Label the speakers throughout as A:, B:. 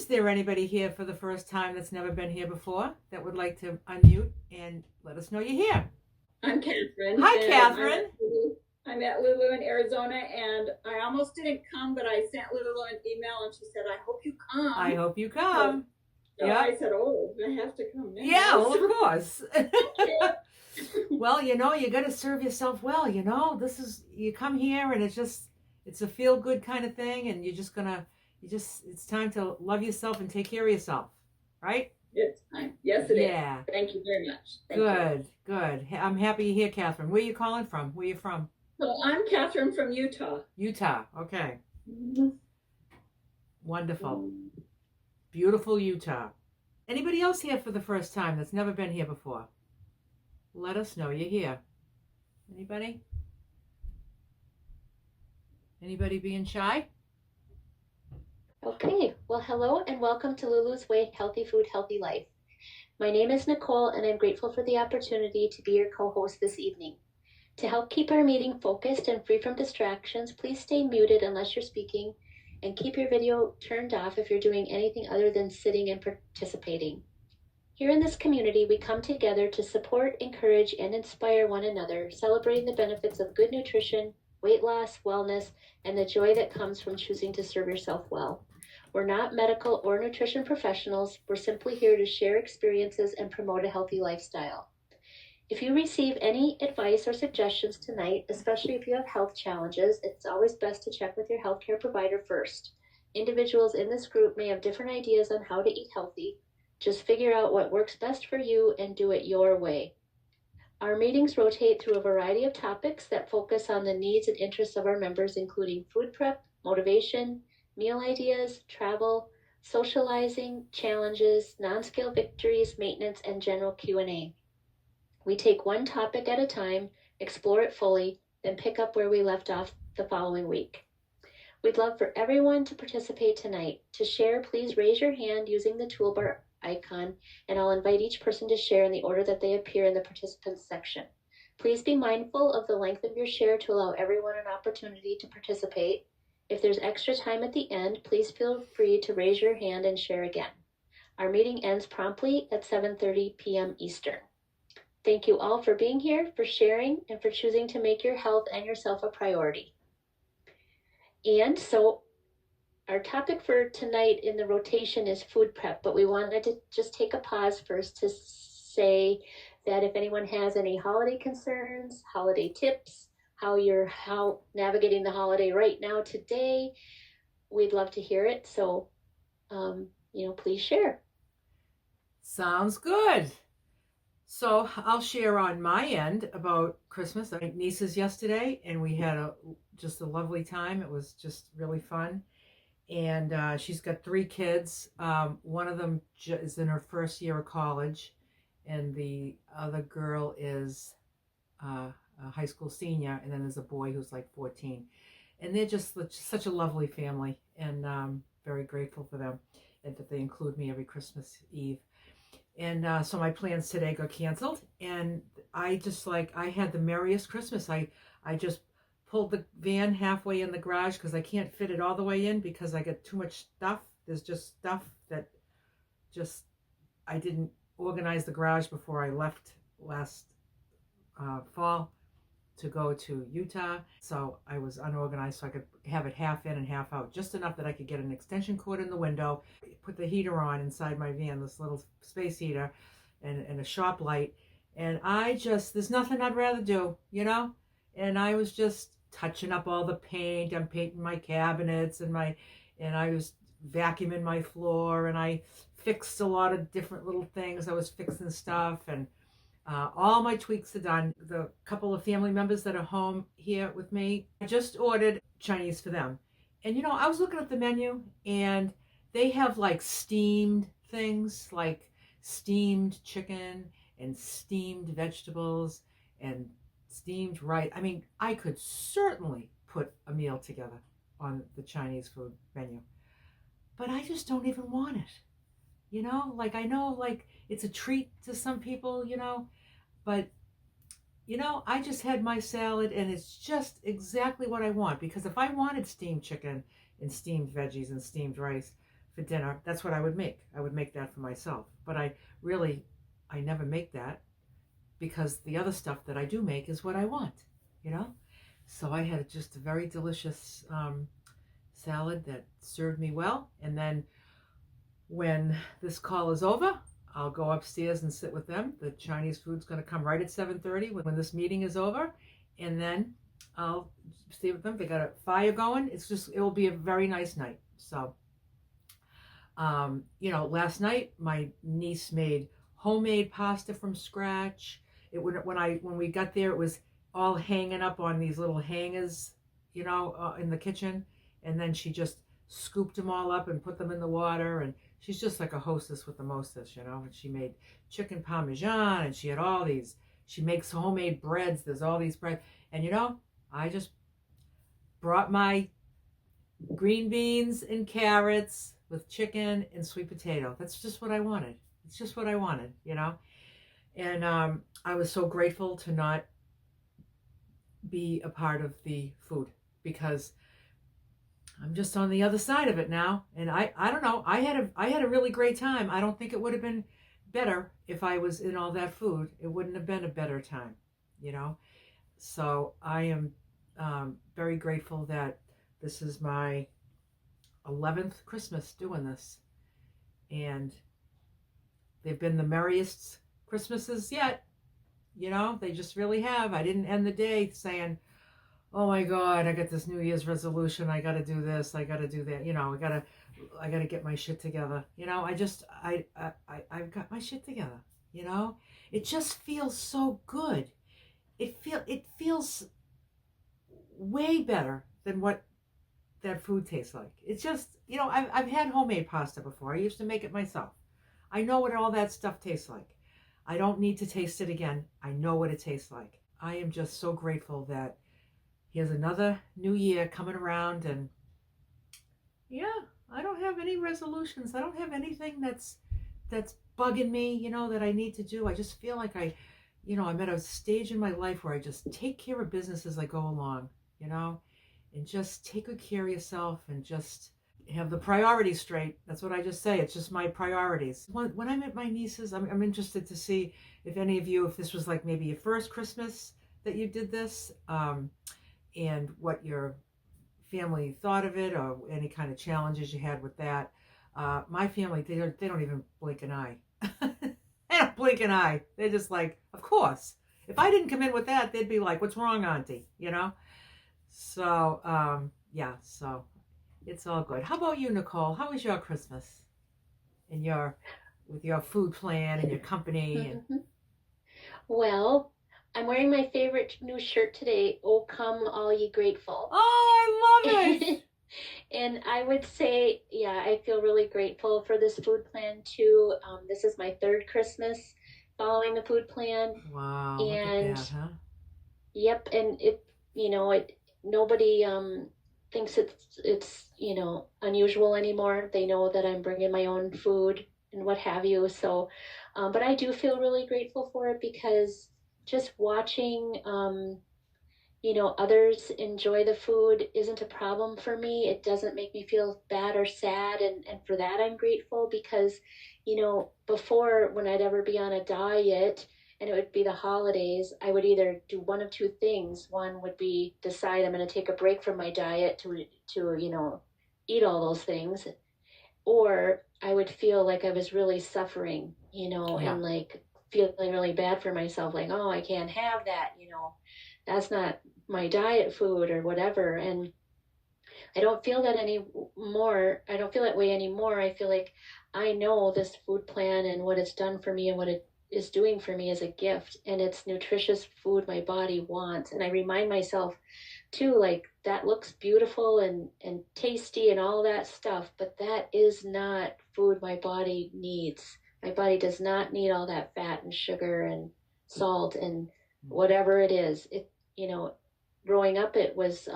A: Is there anybody here for the first time that's never been here before that would like to unmute and let us know you're here?
B: I'm Catherine.
A: Hi,
B: And
A: Catherine.
B: I'm at Lulu in Arizona, and I almost didn't come, but I sent Lulu an email, and she said, "I hope you come."
A: I hope you come.
B: So
A: Yeah.
B: I said, "Oh, I have to come now."
A: Yeah, well, of course.
B: Okay.
A: Well, you got to serve yourself well. You come here and it's a feel good kind of thing. And it's time to love yourself and take care of yourself. Right?
B: It's time. Yes, it is.
A: Yeah.
B: Thank you very much. Thank
A: Good, good. I'm happy you're here, Catherine. Where are you calling from? Where are you from?
B: So I'm Catherine from Utah.
A: Utah. Okay. Wonderful. Beautiful Utah. Anybody else here for the first time that's never been here before? Let us know you're here. Anybody? Anybody being shy?
C: Okay, well, hello and welcome to Lulu's Way Healthy Food, Healthy Life. My name is Nicole, and I'm grateful for the opportunity to be your co-host this evening. To help keep our meeting focused and free from distractions, please stay muted unless you're speaking, and keep your video turned off if you're doing anything other than sitting and participating. Here in this community, we come together to support, encourage, and inspire one another, celebrating the benefits of good nutrition, weight loss, wellness, and the joy that comes from choosing to serve yourself well. We're not medical or nutrition professionals. We're simply here to share experiences and promote a healthy lifestyle. If you receive any advice or suggestions tonight, especially if you have health challenges, it's always best to check with your healthcare provider first. Individuals in this group may have different ideas on how to eat healthy. Just figure out what works best for you and do it your way. Our meetings rotate through a variety of topics that focus on the needs and interests of our members, including food prep, motivation, meal ideas, travel, socializing, challenges, non-scale victories, maintenance, and general Q&A. We take one topic at a time, explore it fully, then pick up where we left off the following week. We'd love for everyone to participate tonight. To share, please raise your hand using the toolbar icon, and I'll invite each person to share in the order that they appear in the participants section. Please be mindful of the length of your share to allow everyone an opportunity to participate. If there's extra time at the end, please feel free to raise your hand and share again. Our meeting ends promptly at 7:30 p.m. Eastern. Thank you all for being here, for sharing, and for choosing to make your health and yourself a priority. And so our topic for tonight in the rotation is food prep, but we wanted to just take a pause first to say that if anyone has any holiday concerns, holiday tips, how you're navigating the holiday right now today, we'd love to hear it. So, please share.
A: Sounds good. So I'll share on my end about Christmas. I had nieces yesterday, and we had just a lovely time. It was just really fun. And she's got 3 kids. One of them is in her first year of college, and the other girl is a high school senior, and then there's a boy who's like 14. And they're just such a lovely family, and very grateful for them, and that they include me every Christmas Eve. And so my plans today got canceled, and I had the merriest Christmas. I just pulled the van halfway in the garage because I can't fit it all the way in because I got too much stuff. There's just stuff that I didn't organize the garage before I left last fall to go to Utah. So I was unorganized, so I could have it half in and half out, just enough that I could get an extension cord in the window, put the heater on inside my van, this little space heater, and a shop light. And there's nothing I'd rather do, And I was just touching up all the paint. I'm painting my cabinets and I was vacuuming my floor, and I fixed a lot of different little things. I was fixing stuff, and all my tweaks are done. The couple of family members that are home here with me, I just ordered Chinese for them. And I was looking at the menu, and they have like steamed things, like steamed chicken and steamed vegetables and steamed rice. I mean, I could certainly put a meal together on the Chinese food menu, but I just don't even want it. I know it's a treat to some people, but I just had my salad, and it's just exactly what I want. Because if I wanted steamed chicken and steamed veggies and steamed rice for dinner, that's what I would make. I would make that for myself. But I never make that because the other stuff that I do make is what I want, you know? So I had just a very delicious salad that served me well. And then when this call is over, I'll go upstairs and sit with them. The Chinese food's going to come right at 7:30 when this meeting is over. And then I'll stay with them. They got a fire going. It will be a very nice night. So, last night my niece made homemade pasta from scratch. When we got there, it was all hanging up on these little hangers, in the kitchen. And then she just scooped them all up and put them in the water. And she's just like a hostess with the mostess, And she made chicken parmesan, and she had all these. She makes homemade breads. There's all these bread, and I just brought my green beans and carrots with chicken and sweet potato. That's just what I wanted. It's just what I wanted, And I was so grateful to not be a part of the food because I'm just on the other side of it now. And I don't know. I had a really great time. I don't think it would have been better if I was in all that food. It wouldn't have been a better time, So I am very grateful that this is my 11th Christmas doing this. And they've been the merriest Christmases yet. They just really have. I didn't end the day saying, oh my God, I got this New Year's resolution. I got to do this. I got to do that. I got to get my shit together. I've got my shit together. It just feels so good. It feels way better than what that food tastes like. It's just, I've had homemade pasta before. I used to make it myself. I know what all that stuff tastes like. I don't need to taste it again. I know what it tastes like. I am just so grateful that here's another new year coming around, and I don't have any resolutions. I don't have anything that's bugging me, that I need to do. I just feel like I'm at a stage in my life where I just take care of business as I go along, and just take good care of yourself and just have the priorities straight. That's what I just say. It's just my priorities. When I'm at my niece's, I'm interested to see if any of you, if this was like maybe your first Christmas that you did this, and what your family thought of it, or any kind of challenges you had with that. My family, they don't even blink an eye. They don't blink an eye. They're just like, of course. If I didn't come in with that, they'd be like, what's wrong, Auntie? So, so it's all good. How about you, Nicole? How was your Christmas? With your food plan and your company? And...
C: Well, I'm wearing my favorite new shirt today, Oh Come All Ye Grateful.
A: Oh, I love it!
C: And I would say, I feel really grateful for this food plan too. This is my third Christmas following the food plan.
A: Wow,
C: and
A: look at that, huh?
C: Yep, and nobody thinks it's unusual anymore. They know that I'm bringing my own food and what have you. So, but I do feel really grateful for it because just watching others enjoy the food isn't a problem for me. It doesn't make me feel bad or sad, and for that I'm grateful because before, when I'd ever be on a diet and it would be the holidays, I would either do one of two things. One would be decide I'm going to take a break from my diet to eat all those things, or I would feel like I was really suffering, and like feeling really bad for myself, like, oh, I can't have that, that's not my diet food or whatever. And I don't feel that anymore. I don't feel that way anymore. I feel like I know this food plan and what it's done for me and what it is doing for me is a gift, and it's nutritious food my body wants. And I remind myself too, like, that looks beautiful and tasty and all that stuff, but that is not food my body needs. My body does not need all that fat and sugar and salt and whatever it is. Growing up, it was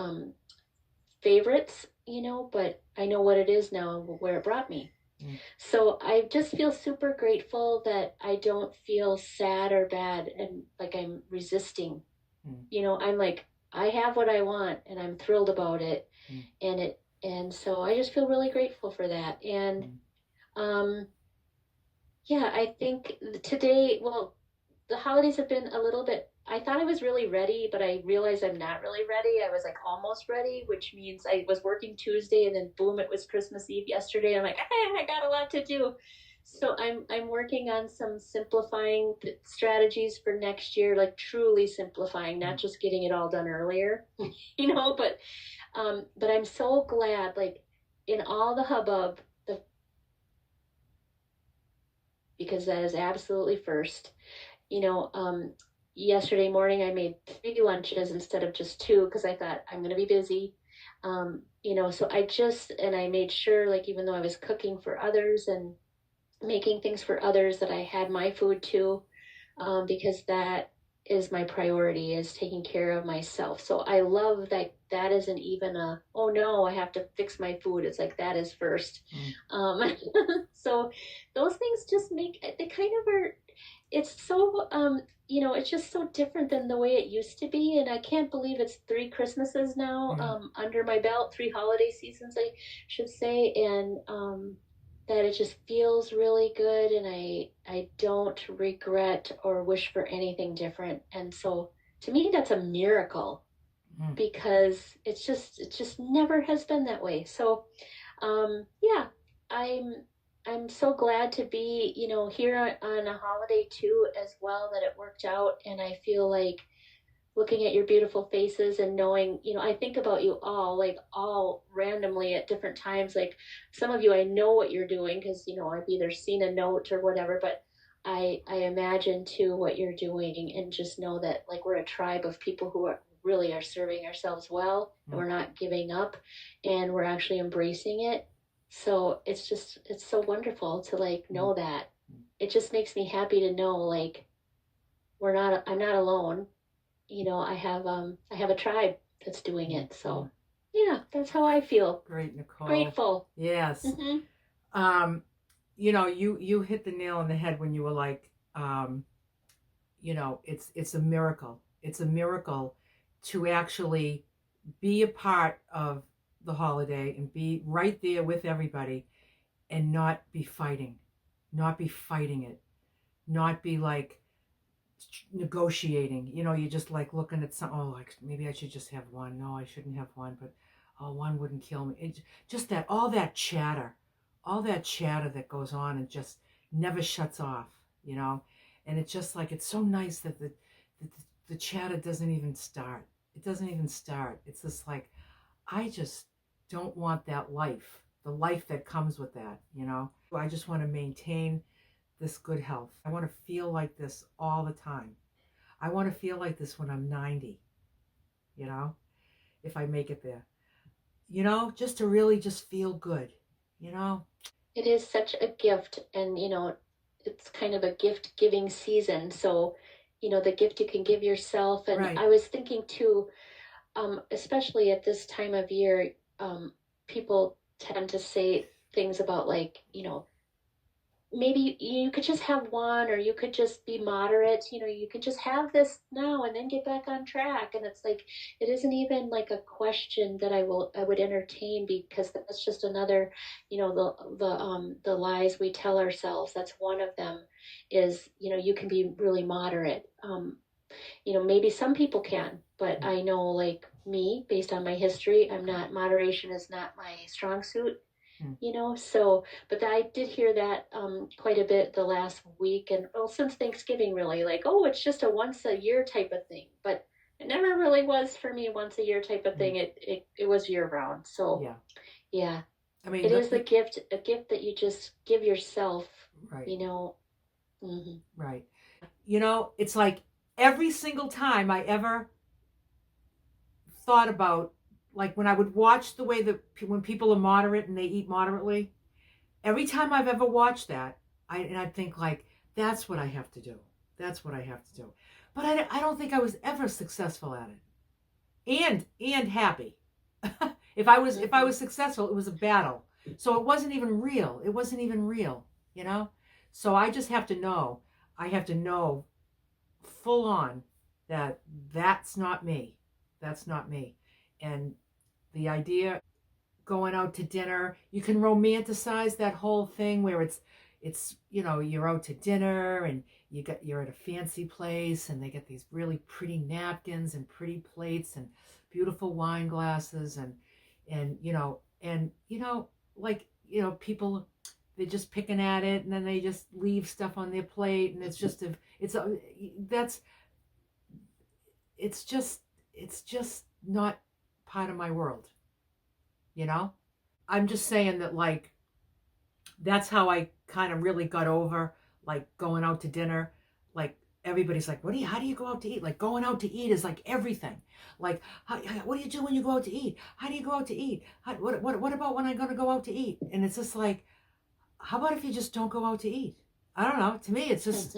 C: favorites, but I know what it is now, where it brought me. So I just feel super grateful that I don't feel sad or bad and like I'm resisting. I'm like, I have what I want and I'm thrilled about it. And And so I just feel really grateful for that. And um, yeah, I think today, well, the holidays have been a little bit. I thought I was really ready, but I realized I'm not really ready. I was like almost ready, which means I was working Tuesday and then boom, it was Christmas Eve yesterday. I'm like, I got a lot to do. So I'm working on some simplifying strategies for next year, like truly simplifying, not just getting it all done earlier, but I'm so glad, like in all the hubbub, because that is absolutely first. you know, um, Yesterday morning I made 3 lunches instead of just two because I thought I'm going to be busy. So I made sure, like, even though I was cooking for others and making things for others, that I had my food too, because that is my priority, is taking care of myself. So I love that that isn't even a, oh no, I have to fix my food. It's like that is first. So those things just make, they kind of are, it's so, it's just so different than the way it used to be. And I can't believe it's 3 Christmases now, under my belt, 3 holiday seasons, I should say. And, that it just feels really good, and I don't regret or wish for anything different. And so to me that's a miracle, because it just never has been that way. So yeah, i'm I'm so glad to be, here on a holiday too, as well, that it worked out. And I feel like looking at your beautiful faces and knowing, I think about you all, like all randomly at different times. Like some of you, I know what you're doing because, I've either seen a note or whatever, but I imagine too what you're doing, and just know that, like, we're a tribe of people who are serving ourselves well, and we're not giving up, and we're actually embracing it. So it's so wonderful to, like, know that. It just makes me happy to know, like, I'm not alone. I have a tribe that's doing it. So yeah, that's how I feel.
A: Great, Nicole.
C: Grateful.
A: Yes. You hit the nail on the head when you were like, it's a miracle. It's a miracle to actually be a part of the holiday and be right there with everybody, and not be fighting it, not be like negotiating. You're just like looking at some, oh, like maybe I should just have one. No, I shouldn't have one, but oh, one wouldn't kill me. Just that, all that chatter that goes on and just never shuts off, and it's just like, it's so nice that the chatter doesn't even start. It doesn't even start. It's just like, I just don't want that life, the life that comes with that. I just want to maintain this good health. I want to feel like this all the time. I want to feel like this when I'm 90, if I make it there, just to really just feel good,
C: It is such a gift, and it's kind of a gift giving season. So, the gift you can give yourself. And
A: Right.
C: I was thinking too, especially at this time of year, people tend to say things about, like, maybe you could just have one, or you could just be moderate. You could just have this now and then get back on track. And it's like, it isn't even like a question that I would entertain, because that's just another, the lies we tell ourselves. That's one of them, is, you can be really moderate. Maybe some people can, but I know, like me, based on my history, moderation is not my strong suit. So, but I did hear that quite a bit the last week, and, well, since Thanksgiving, really, like, oh, it's just a once a year type of thing. But it never really was for me, once a year type of thing. It was year round. So yeah.
A: I mean,
C: it is a gift that you just give yourself.
A: Right.
C: Right.
A: It's like every single time I ever thought about, like, when I would watch the way that when people are moderate and they eat moderately, every time I've ever watched that, I'd think, like, that's what I have to do. That's what I have to do. But I don't think I was ever successful at it, and happy. If I was successful, it was a battle. So it wasn't even real. So I just have to know. I have to know full on that that's not me. That's not me. And the idea, going out to dinner. You can romanticize that whole thing where it's you're out to dinner and you're at a fancy place and they get these really pretty napkins and pretty plates and beautiful wine glasses and people, they're just picking at it and then they just leave stuff on their plate and it's just not part of my world. I'm just saying that, like, that's how I kind of really got over, like, going out to dinner. Like, everybody's like, how do you go out to eat? Like, going out to eat is like everything. Like, what do you do when you go out to eat? How do you go out to eat? What about when I'm going to go out to eat? And it's just like, how about if you just don't go out to eat? I don't know. To me, it's just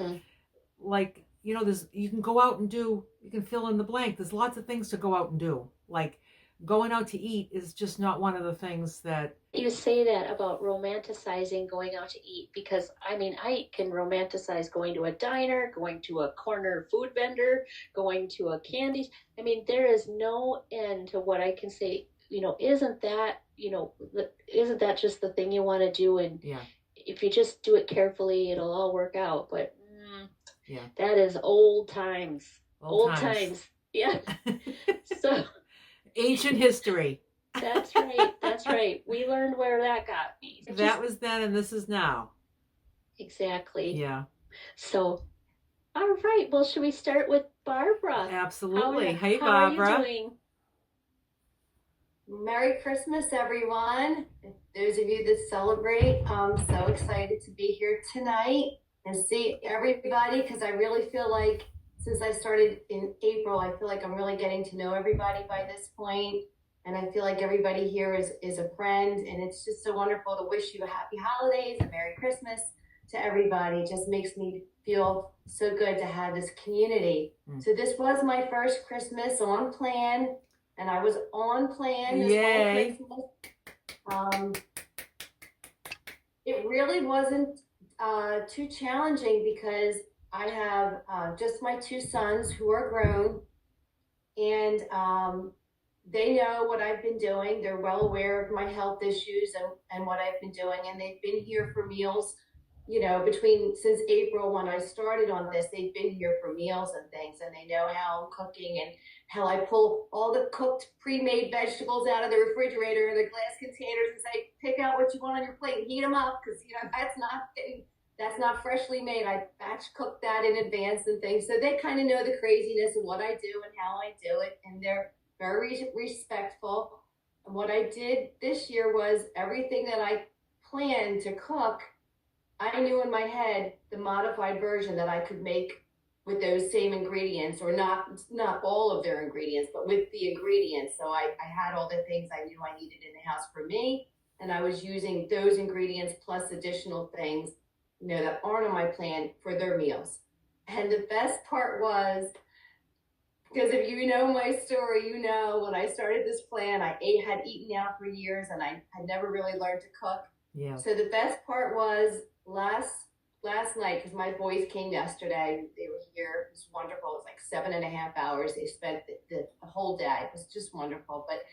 A: like, you can go out and you can fill in the blank. There's lots of things to go out and do. Like, going out to eat is just not one of the things that...
C: You say that about romanticizing going out to eat, because I can romanticize going to a diner, going to a corner food vendor, going to a candy. There is no end to what I can say. Isn't that just the thing you want to do? And if you just do it carefully, it'll all work out. But that is old times. Old times. Yeah. So
A: ancient history.
C: That's right. That's right. We learned where that got me.
A: That was then and this is now.
C: Exactly.
A: Yeah.
C: So, all right. Well, should we start with Barbara?
A: Absolutely. Hey,
C: Barbara. How are you doing?
D: Merry Christmas, everyone. Those of you that celebrate, I'm so excited to be here tonight and see everybody, because I really feel like since I started in April, I feel like I'm really getting to know everybody by this point. And I feel like everybody here is a friend. And it's just so wonderful to wish you a happy holidays, a Merry Christmas to everybody. It just makes me feel so good to have this community. So this was my first Christmas on plan. And I was on plan this whole Christmas. It really wasn't too challenging because I have just my two sons who are grown, and they know what I've been doing. They're well aware of my health issues and what I've been doing, and they've been here for meals, since April when I started on this. They've been here for meals and things, and they know how I'm cooking and how I pull all the cooked pre-made vegetables out of the refrigerator and the glass containers and say, pick out what you want on your plate and heat them up, because that's not freshly made. I batch cook that in advance and things. So they kind of know the craziness of what I do and how I do it, and they're very respectful. And what I did this year was everything that I planned to cook, I knew in my head the modified version that I could make with those same ingredients, or not all of their ingredients, but with the ingredients. So I had all the things I knew I needed in the house for me, and I was using those ingredients plus additional things, that aren't on my plan for their meals. And the best part was, because if you know my story, when I started this plan, I had eaten out for years and I had never really learned to cook.
A: Yeah.
D: So the best part was last night, because my boys came yesterday. They were here. It was wonderful. It was like 7.5 hours. They spent the whole day. It was just wonderful. But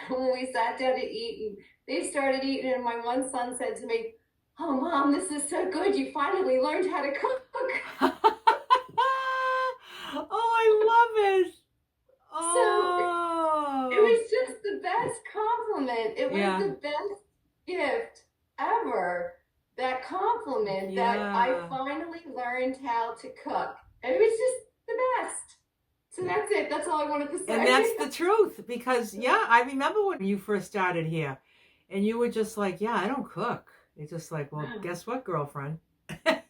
D: when we sat down to eat, and they started eating, and my one son said to me, "Oh, Mom, this is so good. You finally learned how to cook."
A: Oh, I love it. Oh.
D: So it was just the best compliment. It was the best gift ever. That compliment that I finally learned how to cook. And it was just the best. So that's it. That's all I wanted to say.
A: And that's the truth, because I remember when you first started here and you were just like, I don't cook. It's just like, well, guess what, girlfriend?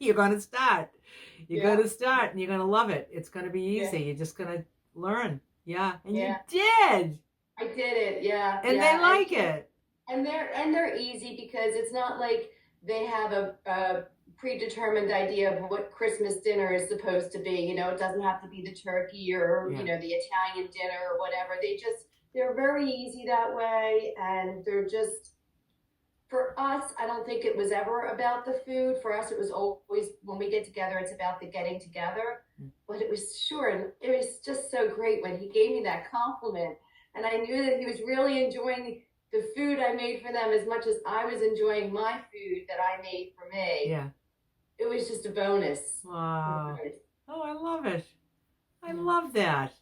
A: You're going to start. You're going to start and you're going to love it. It's going to be easy. You're just going to learn. Yeah. And you did.
D: I did it. Yeah.
A: And they like it.
D: And they're easy, because it's not like they have a predetermined idea of what Christmas dinner is supposed to be. It doesn't have to be the turkey or, the Italian dinner or whatever. They're very easy that way. And they're just, for us, I don't think it was ever about the food. For us, it was always, when we get together, it's about the getting together. But it was it was just so great when he gave me that compliment. And I knew that he was really enjoying the food I made for them, as much as I was enjoying my food that I made for me,
A: Yeah.
D: it was just a bonus.
A: Wow. Oh, I love it. I
D: Yeah.
A: love that.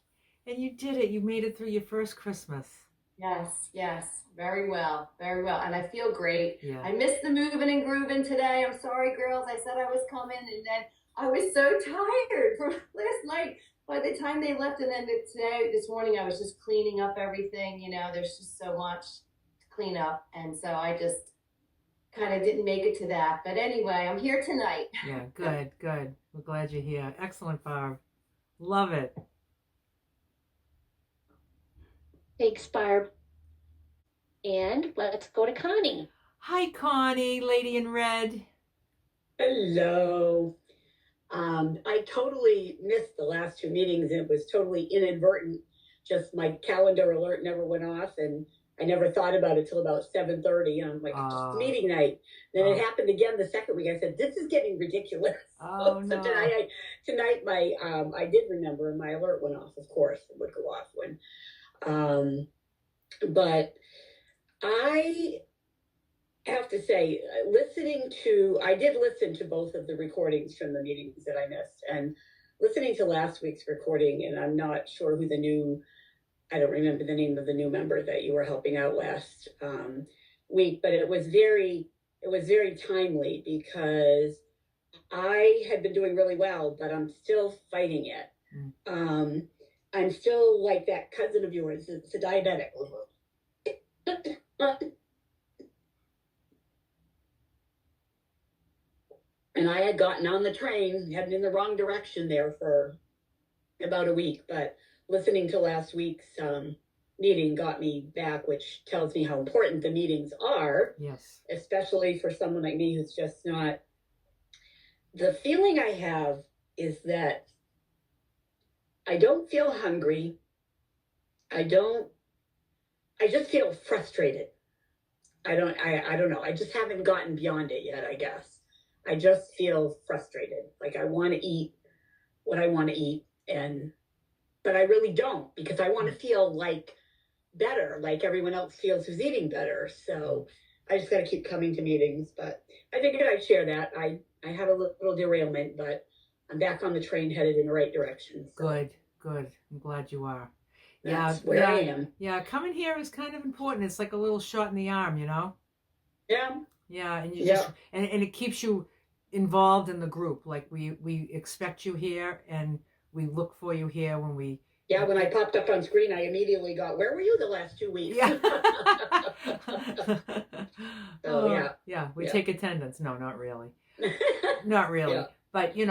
A: And you did it. You made it through your first Christmas.
D: Yes, yes, very well, very well. And I feel great.
A: Yeah.
D: I missed the moving and grooving today. I'm sorry, girls. I said I was coming, and then I was so tired from last night. By the time they left, and then this morning, I was just cleaning up everything. You know, there's just so much to clean up. And so I just kind of didn't make it to that. But anyway, I'm here tonight.
A: Yeah, good, good. We're glad you're here. Excellent, Barb. Love it.
C: Thanks, Barb. And let's go to Connie.
A: Hi, Connie, Lady in Red.
E: Hello. I totally missed the last two meetings. It was totally inadvertent. Just my calendar alert never went off, and I never thought about it till about 7:30. And I'm like, just meeting night. Then it happened again the second week. I said, this is getting ridiculous.
A: Oh,
E: So
A: no.
E: tonight my I did remember, and my alert went off. Of course, it would go off when. But I have to say, I did listen to both of the recordings from the meetings that I missed, and listening to last week's recording, and I'm not sure who I don't remember the name of the new member that you were helping out last week, but it was very timely, because I had been doing really well, but I'm still fighting it. I'm still like that cousin of yours. It's a diabetic. And I had gotten on the train, heading in the wrong direction there for about a week. But listening to last week's meeting got me back, which tells me how important the meetings are.
A: Yes.
E: Especially for someone like me who's just not. The feeling I have is that I don't feel hungry. I just feel frustrated. I don't know. I just haven't gotten beyond it yet, I guess. I just feel frustrated. Like I want to eat what I want to eat, but I really don't, because I want to feel like better, like everyone else feels who's eating better. So I just got to keep coming to meetings. But I figured I'd share that. I had a little derailment, but I'm back on the train, headed in the right direction. So
A: good. I'm glad you are.
E: That's where I am.
A: Yeah, coming here is kind of important. It's like a little shot in the arm, you know?
E: Yeah.
A: Yeah, and you just and it keeps you involved in the group. Like we expect you here, and we look for you here when we.
E: Yeah, when I popped up on screen, I immediately got, where were you the last 2 weeks?
A: Yeah.
E: So,
A: we take attendance. No, not really. Not really.
E: Yeah.
A: But you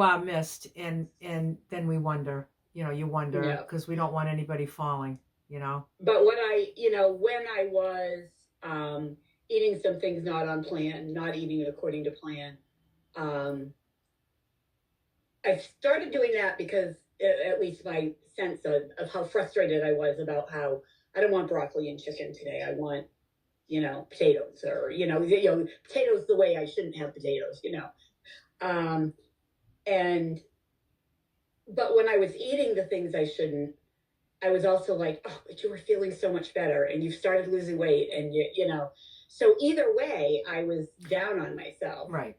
A: are missed, and then we wonder. You wonder, because we don't want anybody falling.
E: But when I was eating some things not on plan, not eating it according to plan, I started doing that because at least my sense of how frustrated I was about how I don't want broccoli and chicken today. I want, potatoes, or, potatoes the way I shouldn't have potatoes, but when I was eating the things I shouldn't, I was also like, oh, but you were feeling so much better, and you started losing weight, and so either way, I was down on myself.
A: Right.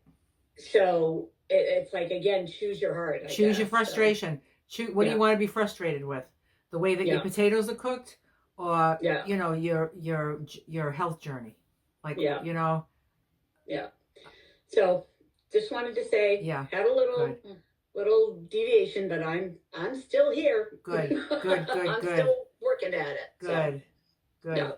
E: So it's like, again, choose your heart.
A: Choose your frustration. What do you want to be frustrated with? The way that your potatoes are cooked, or your health journey,
E: Yeah. So just wanted to say, had a little deviation, but I'm still here.
A: Good.
E: I'm still working at it.
A: Good.
E: Yeah.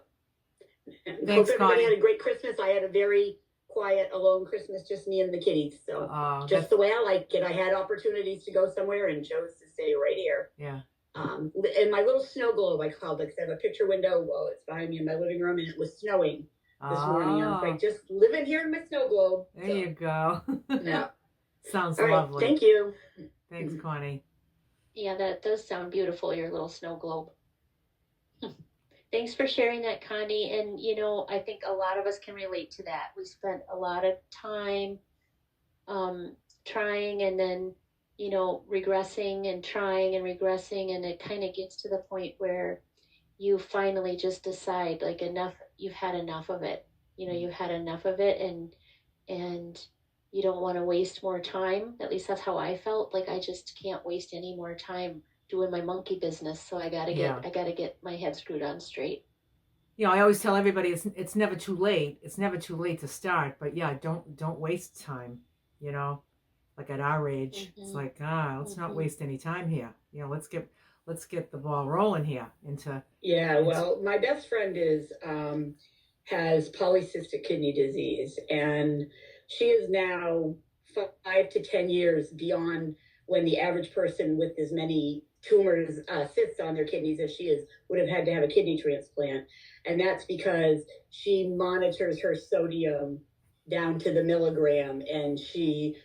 A: Thanks,
E: hope everybody
A: Connie.
E: had a great Christmas. I had a very quiet, alone Christmas, just me and the kitties. So just the way I like it. I had opportunities to go somewhere and chose to stay right here.
A: Yeah.
E: And my little snow globe, I called it, 'cause I have a picture window. Well, it's behind me in my living room, and it was snowing this morning. I was like, just living here in my snow globe.
A: There you go.
E: Yeah.
A: Sounds
E: All right,
A: lovely.
E: thank you.
A: Thanks, Connie.
C: Yeah, that does sound beautiful, your little snow globe. Thanks for sharing that, Connie. And, I think a lot of us can relate to that. We spent a lot of time trying, and then, regressing and trying and regressing. And it kind of gets to the point where, you finally just decide, like, enough, you've had enough of it. You know, you've had enough of it, and you don't want to waste more time. At least that's how I felt. Like, I just can't waste any more time doing my monkey business. So I gotta get my head screwed on straight.
A: You know, I always tell everybody it's never too late. It's never too late to start. But yeah, don't waste time. You know, like at our age, it's like let's not waste any time here. You know, let's get the ball rolling here into.
E: Yeah, well, my best friend has polycystic kidney disease, and she is now 5 to 10 years beyond when the average person with as many tumors, cysts on their kidneys as she is, would have had to have a kidney transplant. And that's because she monitors her sodium down to the milligram, and she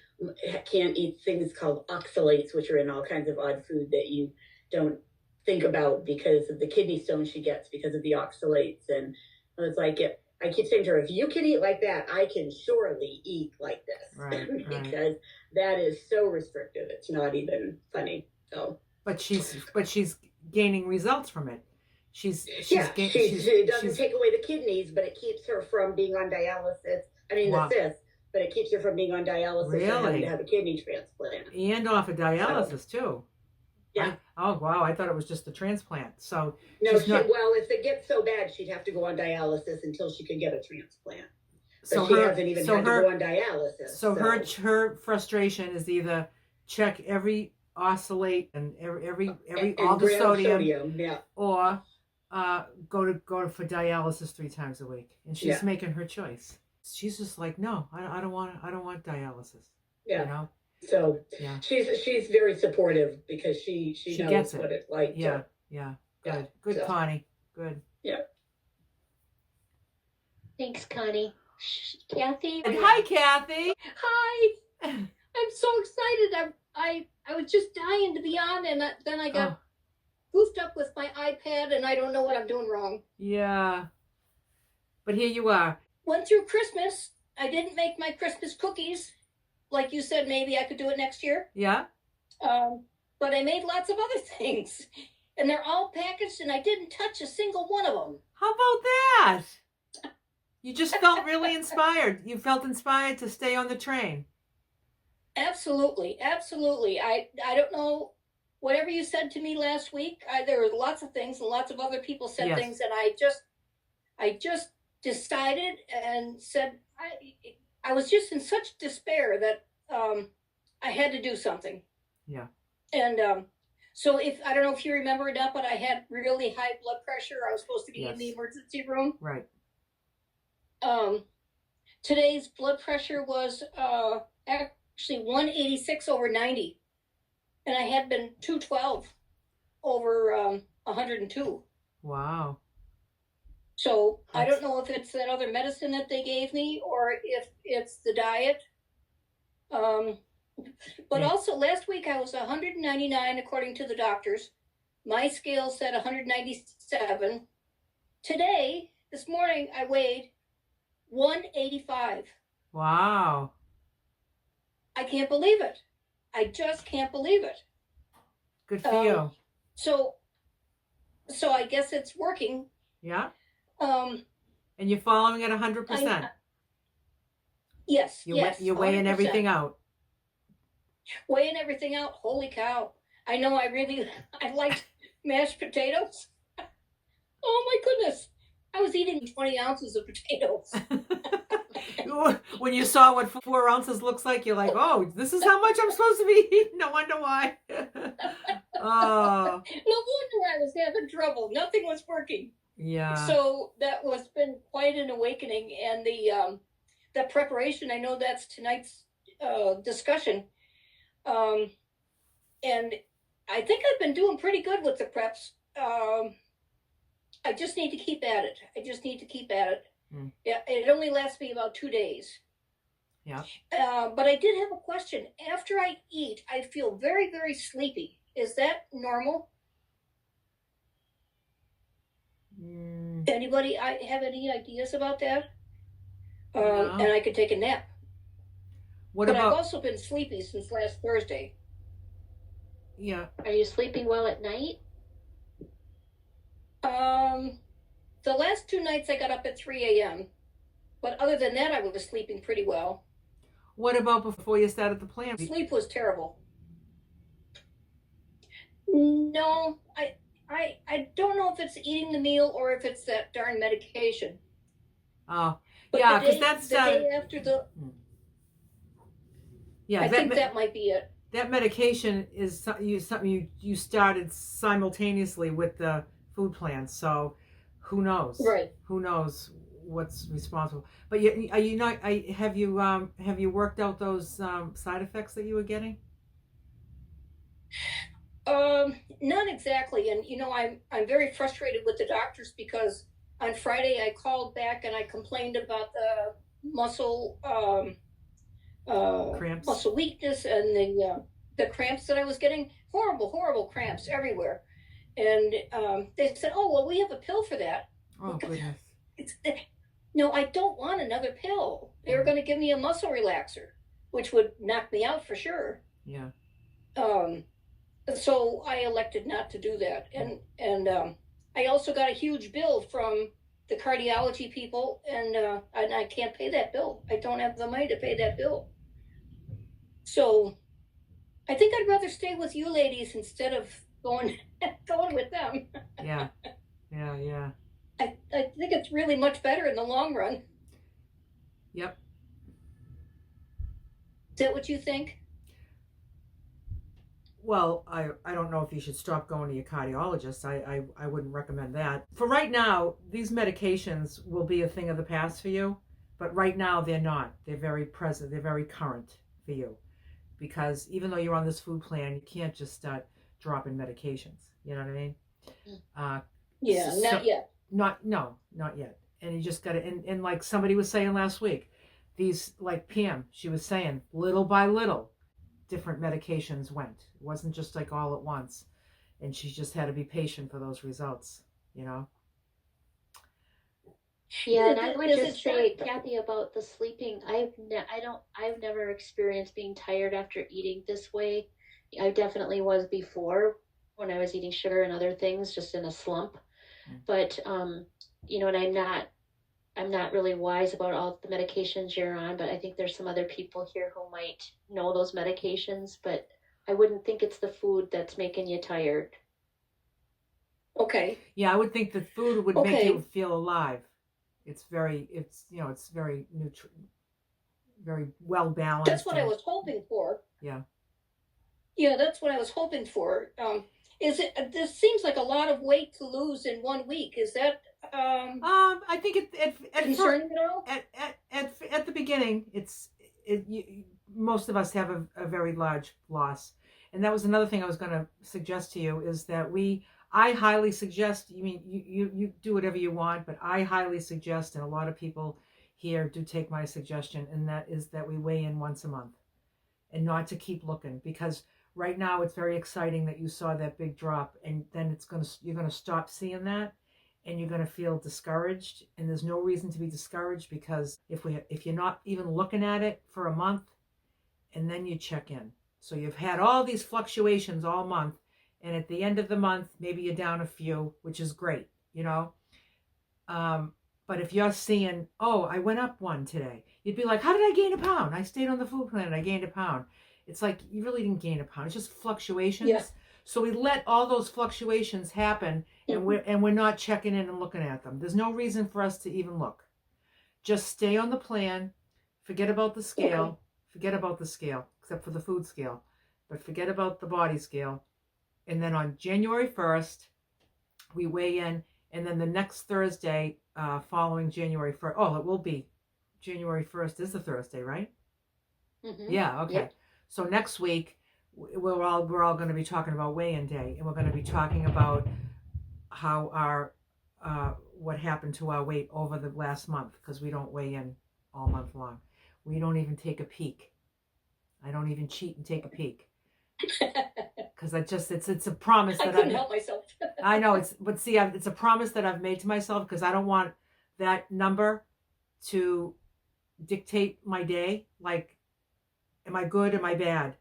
E: can't eat things called oxalates, which are in all kinds of odd food that you don't think about because of the kidney stones she gets because of the oxalates. And it's like, I keep saying to her, if you can eat like that, I can surely eat like this.
A: Right,
E: because that is so restrictive. It's not even funny. So, but
A: she's gaining results from it.
E: It doesn't take away the kidneys, but it keeps her from being on dialysis. I mean, the cyst, but it keeps her from being on dialysis and having to have a kidney transplant.
A: And off of dialysis too.
E: Yeah.
A: Oh wow! I thought it was just the transplant. So
E: no, well, if it gets so bad, she'd have to go on dialysis until she could get a transplant. But she hasn't even had to go on dialysis.
A: So her frustration is either check every oscillate and every all the sodium,
E: yeah,
A: or go for dialysis 3 times a week, and she's making her choice. She's just like, no, I don't want dialysis.
E: Yeah.
A: You know?
E: So she's very supportive because she knows gets what it's like.
A: Yeah. Good, so. Connie. Good.
E: Yeah.
C: Thanks, Connie. Kathy.
A: Hi, Kathy.
F: Hi. I'm so excited. I was just dying to be on, and then I got goofed up with my iPad, and I don't know what I'm doing wrong.
A: Yeah. But here you are.
F: Went through Christmas. I didn't make my Christmas cookies. Like you said, maybe I could do it next year.
A: Yeah.
F: But I made lots of other things. And they're all packaged, and I didn't touch a single one of them.
A: How about that? You just felt really inspired. You felt inspired to stay on the train.
F: Absolutely. I don't know, whatever you said to me last week, there were lots of things, and lots of other people said things, and I just decided and said, I was just in such despair that I had to do something.
A: Yeah.
F: And so I don't know if you remember it up, but I had really high blood pressure. I was supposed to be in the emergency room.
A: Right.
F: Today's blood pressure was actually 186/90. And I had been 212 over 102.
A: Wow.
F: So I don't know if it's that other medicine that they gave me or if it's the diet. But also last week I was 199 according to the doctors. My scale said 197. Today, this morning, I weighed 185.
A: Wow.
F: I can't believe it. I just can't believe it.
A: Good for you.
F: So I guess it's working.
A: Yeah. And you're following it 100%.
F: Yes.
A: You're weighing 100%. Everything out.
F: Weighing everything out. Holy cow! I know. I liked mashed potatoes. Oh my goodness! I was eating 20 ounces of potatoes.
A: When you saw what 4 ounces looks like, you're like, oh, this is how much I'm supposed to be eating. No wonder why. Oh.
F: No wonder I was having trouble. Nothing was working.
A: Yeah.
F: So that was been quite an awakening, and the preparation. I know that's tonight's discussion, and I think I've been doing pretty good with the preps. I just need to keep at it. Yeah, it only lasts me about 2 days.
A: Yeah.
F: But I did have a question. After I eat, I feel very, very sleepy. Is that normal? Anybody have any ideas about that?
A: No.
F: And I could take a nap.
A: But
F: I've also been sleepy since last Thursday.
A: Yeah.
C: Are you sleeping well at night?
F: The last 2 nights I got up at 3 a.m. But other than that, I was sleeping pretty well.
A: What about before you started the plan?
F: Sleep was terrible. No, I don't know if it's eating the meal or if it's that darn medication.
A: Oh,
F: But
A: yeah,
F: the
A: because
F: day,
A: that's
F: the day after the,
A: yeah.
F: I think that might be it.
A: That medication is something you started simultaneously with the food plan. So who knows?
F: Right.
A: Who knows what's responsible? But are you not? Have you worked out those side effects that you were getting?
F: Not exactly. And I'm very frustrated with the doctors because on Friday I called back and I complained about the muscle
A: Cramps?
F: muscle weakness and the cramps that I was getting. Horrible cramps everywhere. And they said, "Oh, well, we have a pill for that."
A: Oh goodness.
F: No, I don't want another pill. They were going to give me a muscle relaxer, which would knock me out for sure.
A: Yeah.
F: So I elected not to do that, and I also got a huge bill from the cardiology people, and I can't pay that bill. I don't have the money to pay that bill. So I think I'd rather stay with you ladies instead of going with them.
A: Yeah. Yeah.
F: I think it's really much better in the long run.
A: Yep.
F: Is that what you think?
A: Well, I don't know if you should stop going to your cardiologist. I wouldn't recommend that. For right now, these medications will be a thing of the past for you, but right now they're not. They're very present. They're very current for you, because even though you're on this food plan, you can't just start dropping medications. You know what I mean?
F: Yeah, not yet.
A: Not yet. And you just got to, and like somebody was saying last week, these, like Pam, she was saying, little by little, different medications went. It wasn't just like all at once. And she just had to be patient for those results, you know?
C: Yeah, and I would just say, Kathy, about the sleeping. I've never experienced being tired after eating this way. I definitely was before when I was eating sugar and other things, just in a slump. But and I'm not really wise about all the medications you're on, but I think there's some other people here who might know those medications, but I wouldn't think it's the food that's making you tired.
F: Okay.
A: Yeah, I would think the food would make you feel alive. It's very very well balanced.
F: That's what I was hoping for.
A: Yeah.
F: Yeah, that's what I was hoping for. This seems like a lot of weight to lose in 1 week. Is that
A: I think at
F: concerning at all?
A: At the beginning, most of us have a very large loss, and that was another thing I was going to suggest to you, is that I highly suggest. You do whatever you want, but I highly suggest, and a lot of people here do take my suggestion, and that is that we weigh in once a month, and not to keep looking, because right now it's very exciting that you saw that big drop, and then you're gonna stop seeing that, and you're gonna feel discouraged. And there's no reason to be discouraged, because if you're not even looking at it for a month, and then you check in, so you've had all these fluctuations all month, and at the end of the month maybe you're down a few, which is great, but if you're seeing, oh, I went up 1 today, you'd be like, how did I gain a pound? I stayed on the food plan and I gained a pound. It's like, you really didn't gain a pound. It's just fluctuations.
F: Yeah.
A: So we let all those fluctuations happen, and we're not checking in and looking at them. There's no reason for us to even look. Just stay on the plan. Forget about the scale.
F: Okay.
A: Forget about the scale, except for the food scale. But forget about the body scale. And then on January 1st, we weigh in. And then the next Thursday, following January 1st. Oh, it will be January 1st is the Thursday, right?
C: Mm-hmm.
A: Yeah, okay. Yep. So next week, we're all going to be talking about weigh-in day, and we're going to be talking about how what happened to our weight over the last month, because we don't weigh in all month long. We don't even take a peek. I don't even cheat and take a peek, because it's a promise that
F: I couldn't help myself.
A: I know it's a promise that I've made to myself, because I don't want that number to dictate my day. Like, am I good? Am I bad?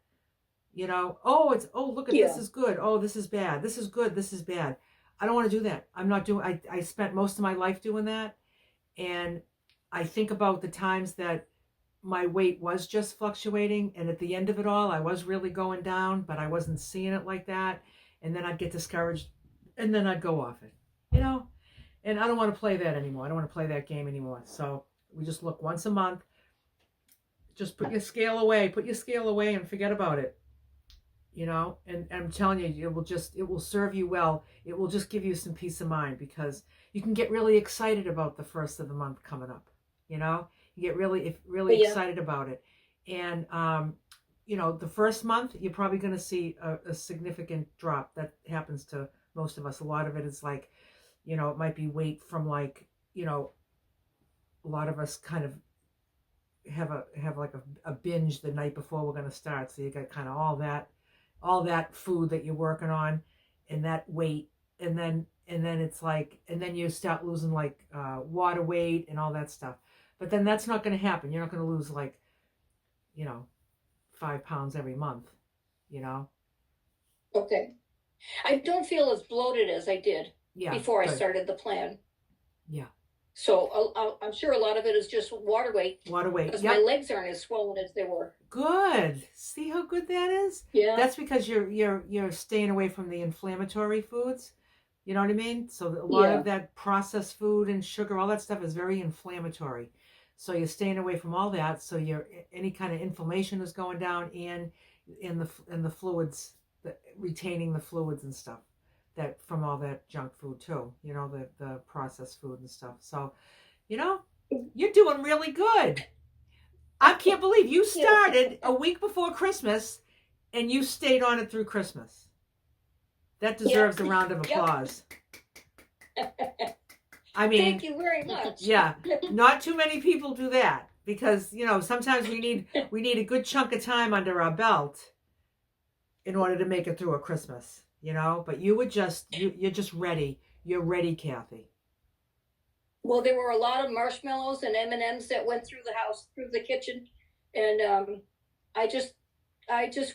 A: Look at this is good. Oh, this is bad. This is good. This is bad. I don't want to do that. I'm not doing, I spent most of my life doing that. And I think about the times that my weight was just fluctuating. And at the end of it all, I was really going down, but I wasn't seeing it like that. And then I'd get discouraged and then I'd go off it, you know? And I don't want to play that anymore. I don't want to play that game anymore. So we just look once a month. Just put your scale away. Put your scale away and forget about it. You know, and I'm telling you, it will serve you well. It will just give you some peace of mind because you can get really excited about the first of the month coming up. You know, you get really excited about it. And, you know, the first month, you're probably going to see a significant drop. That happens to most of us. A lot of it is like, you know, it might be weight from like, you know, a lot of us kind of have like a binge the night before we're going to start. So you got kind of all that food that you're working on and that weight. And then it's like, and then you start losing like water weight and all that stuff. But then that's not going to happen. You're not going to lose like, you know, 5 pounds every month, you know?
F: Okay. I don't feel as bloated as I did before I started the plan.
A: Yeah.
F: So I'm sure a lot of it is just water weight.
A: Water weight.
F: Because my legs aren't as swollen as they were.
A: Good. See how good that is?
F: Yeah.
A: That's because you're staying away from the inflammatory foods. You know what I mean? So a lot of that processed food and sugar, all that stuff is very inflammatory. So you're staying away from all that. So any kind of inflammation is going down and in the fluids, retaining the fluids and stuff that from all that junk food too. You know, the processed food and stuff. So, you know, you're doing really good. I can't believe you started a week before Christmas and you stayed on it through Christmas. That deserves a round of applause. I mean,
F: thank you very much.
A: Yeah, not too many people do that because, you know, sometimes we need a good chunk of time under our belt in order to make it through a Christmas, you know, but you're just ready. You're ready, Kathy.
F: Well, there were a lot of marshmallows and M&Ms that went through the house, through the kitchen, and I just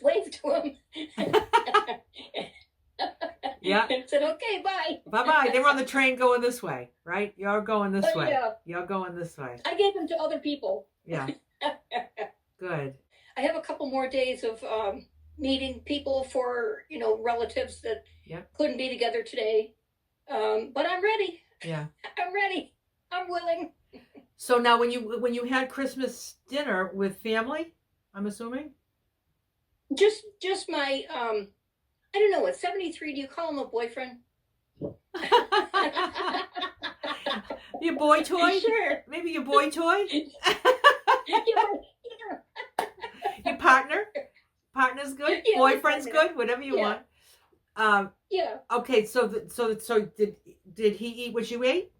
F: waved to them.
A: Yeah.
F: And said, okay, bye.
A: Bye-bye. They were on the train going this way, right? You're going this way.
F: Yeah.
A: You're going this way.
F: I gave them to other people.
A: Yeah. Good.
F: I have a couple more days of meeting people for, you know, relatives that couldn't be together today. But I'm ready.
A: Yeah.
F: I'm ready. I'm willing.
A: So now when you had Christmas dinner with family, I'm assuming?
F: Just my I don't know, at 73, do you call him a boyfriend?
A: Your boy toy?
F: Sure.
A: Maybe your boy toy?
F: Yeah.
A: Your partner? Partner's good?
F: Yeah,
A: boyfriend's good? Whatever you want.
F: Yeah.
A: Okay, so did he eat what you ate?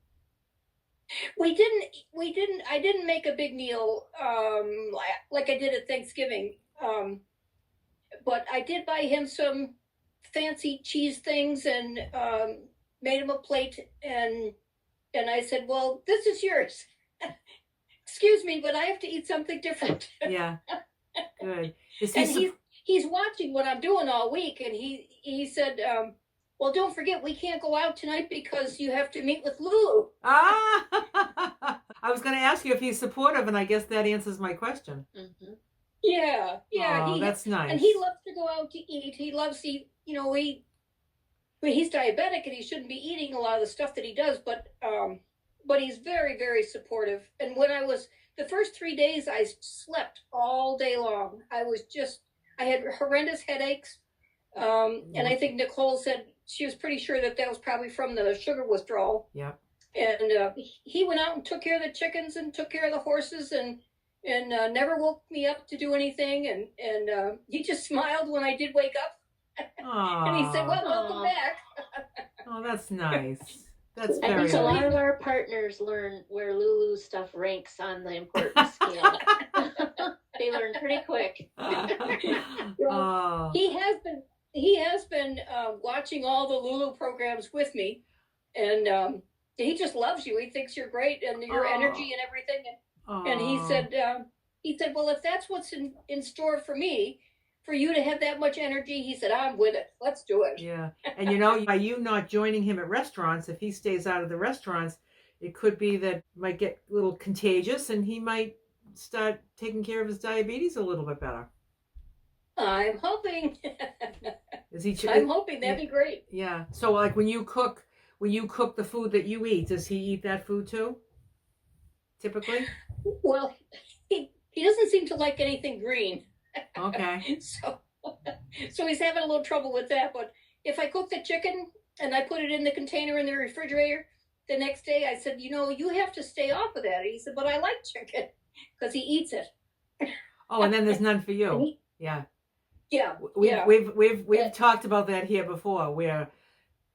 F: We didn't I didn't make a big meal like I did at Thanksgiving. But I did buy him some fancy cheese things and made him a plate and I said, well, this is yours. Excuse me, but I have to eat something different.
A: Yeah. Good.
F: And he's watching what I'm doing all week, and he said, well, don't forget, we can't go out tonight because you have to meet with Lulu.
A: Ah! I was going to ask you if he's supportive, and I guess that answers my question.
F: Mm-hmm. Yeah.
A: Oh, that's nice.
F: And he loves to go out to eat. He loves to eat, you know, he's diabetic and he shouldn't be eating a lot of the stuff that he does, but he's very, very supportive. And when the first 3 days, I slept all day long. I had horrendous headaches. And I think Nicole said she was pretty sure that was probably from the sugar withdrawal.
A: Yeah.
F: And he went out and took care of the chickens and took care of the horses and never woke me up to do anything. And he just smiled when I did wake up. And he said, well, welcome back.
A: Oh, that's nice. That's
C: I
A: very
C: think a
A: nice.
C: lot of our partners learn where Lulu's stuff ranks on the importance scale. They learn pretty quick.
A: Oh.
F: He has been watching all the Lulu programs with me, and he just loves you. He thinks you're great and your energy and everything. And he said, well, if that's what's in store for me, for you to have that much energy. He said, I'm with it. Let's do it.
A: Yeah. And you know, by you not joining him at restaurants, if he stays out of the restaurants, it could be that it might get a little contagious and he might start taking care of his diabetes a little bit better.
F: I'm hoping.
A: Is he?
F: I'm hoping that'd be great.
A: Yeah. So like when you cook the food that you eat, does he eat that food too? Typically?
F: Well, he doesn't seem to like anything green.
A: Okay.
F: So he's having a little trouble with that. But if I cook the chicken and I put it in the container in the refrigerator, the next day I said, you know, you have to stay off of that. And he said, but I like chicken because he eats it.
A: Oh, and then there's none for you. Yeah.
F: Yeah.
A: We've talked about that here before, where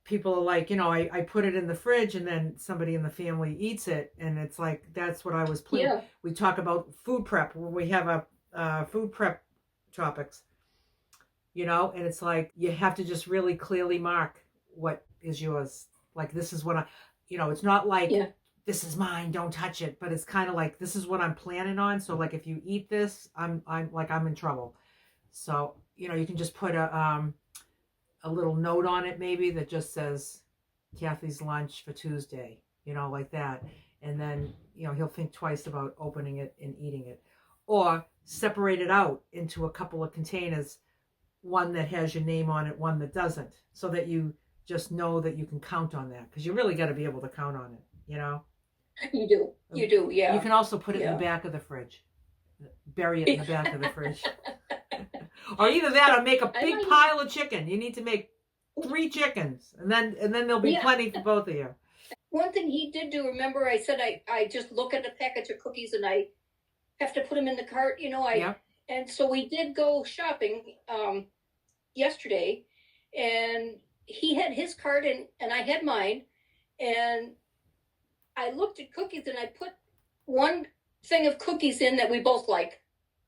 A: people are like, you know, I put it in the fridge and then somebody in the family eats it, and it's like that's what I was planning.
F: Yeah.
A: We talk about food prep. We have a food prep topics, you know, and it's like you have to just really clearly mark what is yours. Like this is what I, you know, it's not like this is mine, don't touch it, but it's kind of like this is what I'm planning on. So like if you eat this, I'm in trouble. So, you know, you can just put a little note on it maybe that just says Kathy's lunch for Tuesday, you know, like that. And then, you know, he'll think twice about opening it and eating it. Or separate it out into a couple of containers, one that has your name on it, one that doesn't, so that you just know that you can count on that. Because you really got to be able to count on it, you know?
F: You do, yeah.
A: You can also put it in the back of the fridge. Bury it in the back of the fridge. Or either that or make a big pile of chicken. You need to make 3 chickens, and then there'll be plenty for both of you.
F: One thing he did do, remember I said I just look at a package of cookies and I have to put them in the cart, you know, and so we did go shopping yesterday, and he had his cart and I had mine, and I looked at cookies and I put one thing of cookies in that we both like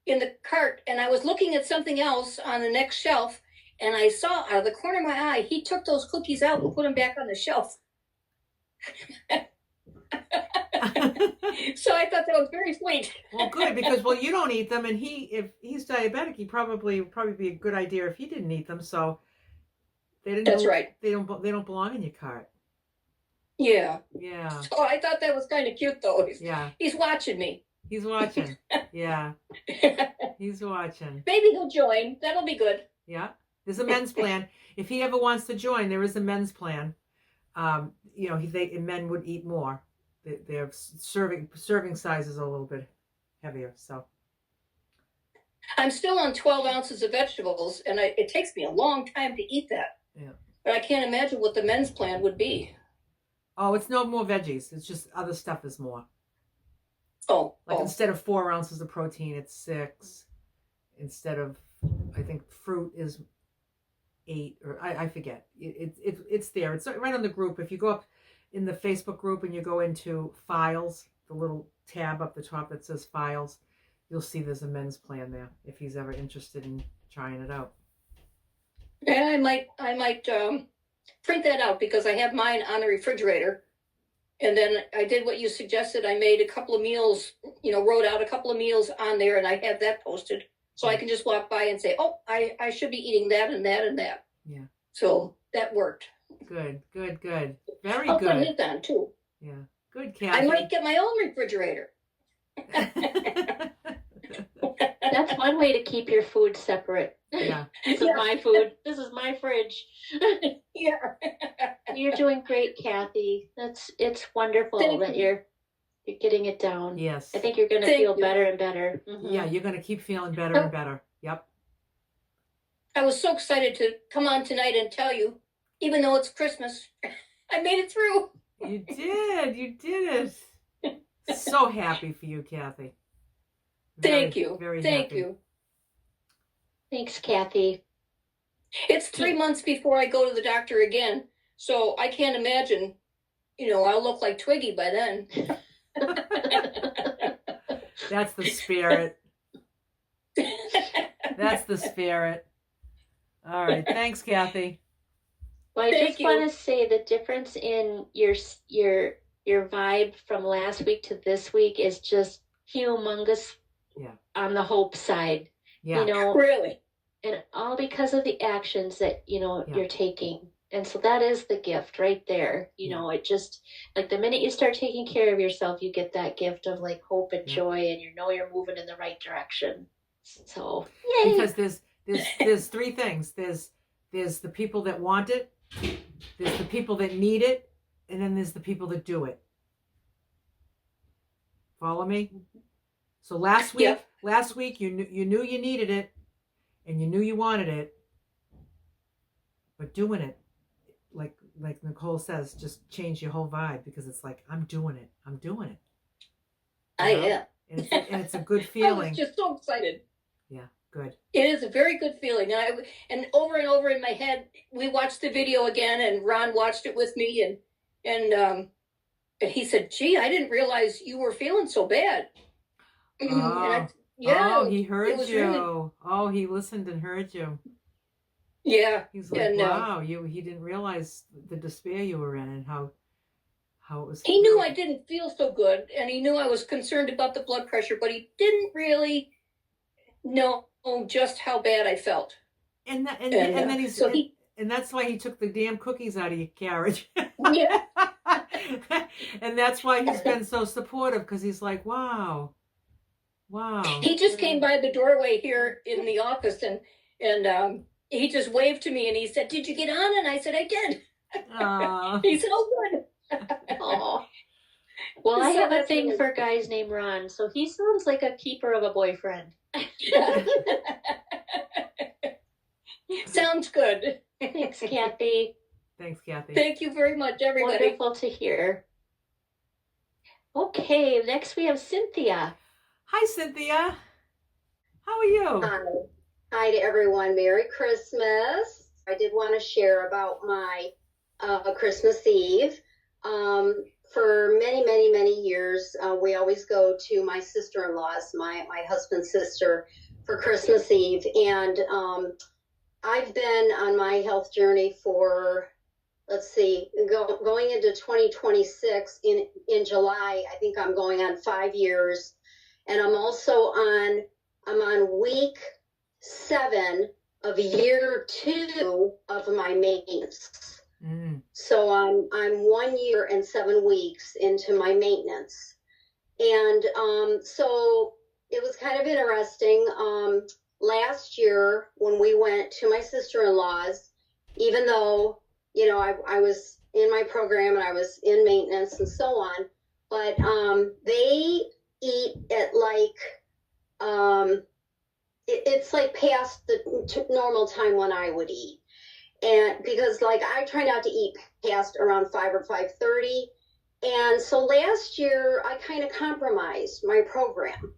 F: in the cart, and I was looking at something else on the next shelf, and I saw out of the corner of my eye he took those cookies out and put them back on the shelf. So I thought that was very sweet.
A: Well, good, because you don't eat them, and if he's diabetic, he probably be a good idea if he didn't eat them. So
F: That's right.
A: They don't belong in your cart.
F: Yeah.
A: Yeah.
F: So I thought that was kind of cute, though. He's watching me.
A: He's watching. Yeah. He's watching.
F: Maybe he'll join. That'll be good.
A: Yeah. There's a men's plan. If he ever wants to join, there is a men's plan. You know, men would eat more. Their serving sizes are a little bit heavier. So
F: I'm still on 12 ounces of vegetables, and it takes me a long time to eat that.
A: Yeah. But
F: I can't imagine what the men's plan would be.
A: Oh, it's no more veggies. It's just other stuff is more. Instead of 4 ounces of protein, it's 6. Instead of, I think fruit is 8, or I forget. It's there. It's right on the group. If you go up in the Facebook group and you go into files, the little tab up the top that says files, you'll see there's a men's plan there if he's ever interested in trying it out.
F: Yeah, I might print that out because I have mine on the refrigerator. And then I did what you suggested. I made a couple of meals, you know, wrote out a couple of meals on there, and I have that posted. So I can just walk by and say, oh, I should be eating that and that and that.
A: Yeah. So
F: that worked.
A: Good. Very good.
F: I'll put it on too.
A: Yeah. Good, Kathy.
F: I might get my own refrigerator.
C: That's one way to keep your food separate.
A: Yeah.
C: This is my food. This is my fridge.
F: Yeah.
C: You're doing great, Kathy. It's wonderful that you're getting it down.
A: Yes.
C: I think you're going to feel better and better. Mm-hmm.
A: Yeah, you're going to keep feeling better and better. Yep.
F: I was so excited to come on tonight and tell you, even though it's Christmas, I made it through.
A: You did it. So happy for you, Kathy.
F: Thank you.
A: Very
F: Thank
A: happy.
F: you.
C: Thanks, Kathy.
F: It's 3 months before I go to the doctor again, so I can't imagine, you know, I'll look like Twiggy by then.
A: That's the spirit. That's the spirit. All right. Thanks, Kathy.
C: Well, I just want to say the difference in your vibe from last week to this week is just humongous.
A: Yeah.
C: On the hope side.
A: Yeah.
C: You know,
F: really.
C: And all because of the actions that,
A: Yeah.
C: you're taking. And so that is the gift right there. It just, like, the minute you start taking care of yourself, you get that gift of like hope and joy, and you're moving in the right direction. So, yay!
A: Because there's three things. There's the people that want it, there's the people that need it, and then there's the people that do it. Follow me? So last week you knew you needed it, and you knew you wanted it, but doing it, like Nicole says, just change your whole vibe, because it's like, I'm doing it.
F: I am.
A: And it's a good
F: I
A: feeling.
F: was just so excited.
A: Yeah, good.
F: It is a very good feeling. And over in my head, we watched the video again, and Ron watched it with me, and he said, "Gee, I didn't realize you were feeling so bad."
A: Oh, he heard you.
F: Really...
A: Oh, he listened and heard you.
F: Yeah.
A: He's like, wow, he didn't realize the despair you were in, and how it was.
F: He knew I didn't feel so good, and he knew I was concerned about the blood pressure, but he didn't really know just how bad I felt.
A: And that's why he took the damn cookies out of your carriage.
F: Yeah.
A: And that's why he's been so supportive, because he's like, wow.
F: He just came by the doorway here in the office, and he just waved to me, and he said, "Did you get on?" And I said, "I did." He said, "Oh, good."
C: Aw. Well, I have a thing for guys named Ron, so he sounds like a keeper of a boyfriend.
F: Sounds good.
C: Thanks, Kathy.
A: Thanks, Kathy.
F: Thank you very much, everybody.
C: Wonderful to hear. Okay, next we have Cynthia.
A: Hi, Cynthia. How are you?
G: Hi to everyone. Merry Christmas. I did want to share about my Christmas Eve. For many, many, many years, we always go to my sister-in-law's, my husband's sister, for Christmas Eve. And I've been on my health journey for, going into 2026 in July. I think I'm going on 5 years. And I'm also on week 7 of year 2 of my maintenance. So I'm 1 year and 7 weeks into my maintenance. And so it was kind of interesting. Last year when we went to my sister-in-law's, even though, I was in my program and I was in maintenance and so on, but they eat at it's like past the normal time when I would eat. And because I try not to eat past around 5 or 5:30. And so last year I kind of compromised my program,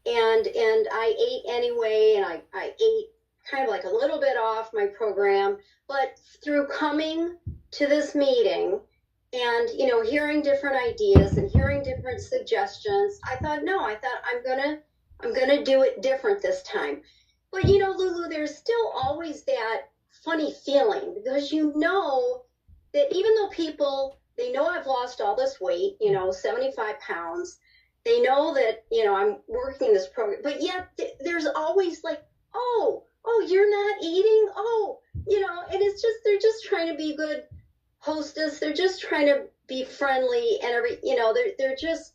G: and I ate anyway, and I ate kind of like a little bit off my program. But through coming to this meeting and, hearing different ideas and hearing different suggestions, I thought I'm going to do it different this time. But, Lulu, there's still always that funny feeling, because that even though people, they know I've lost all this weight, 75 pounds, they know that, I'm working this program, but yet there's always like, oh, you're not eating? Oh, and it's just, they're just trying to be good hostess. They're just trying to be friendly and they're just,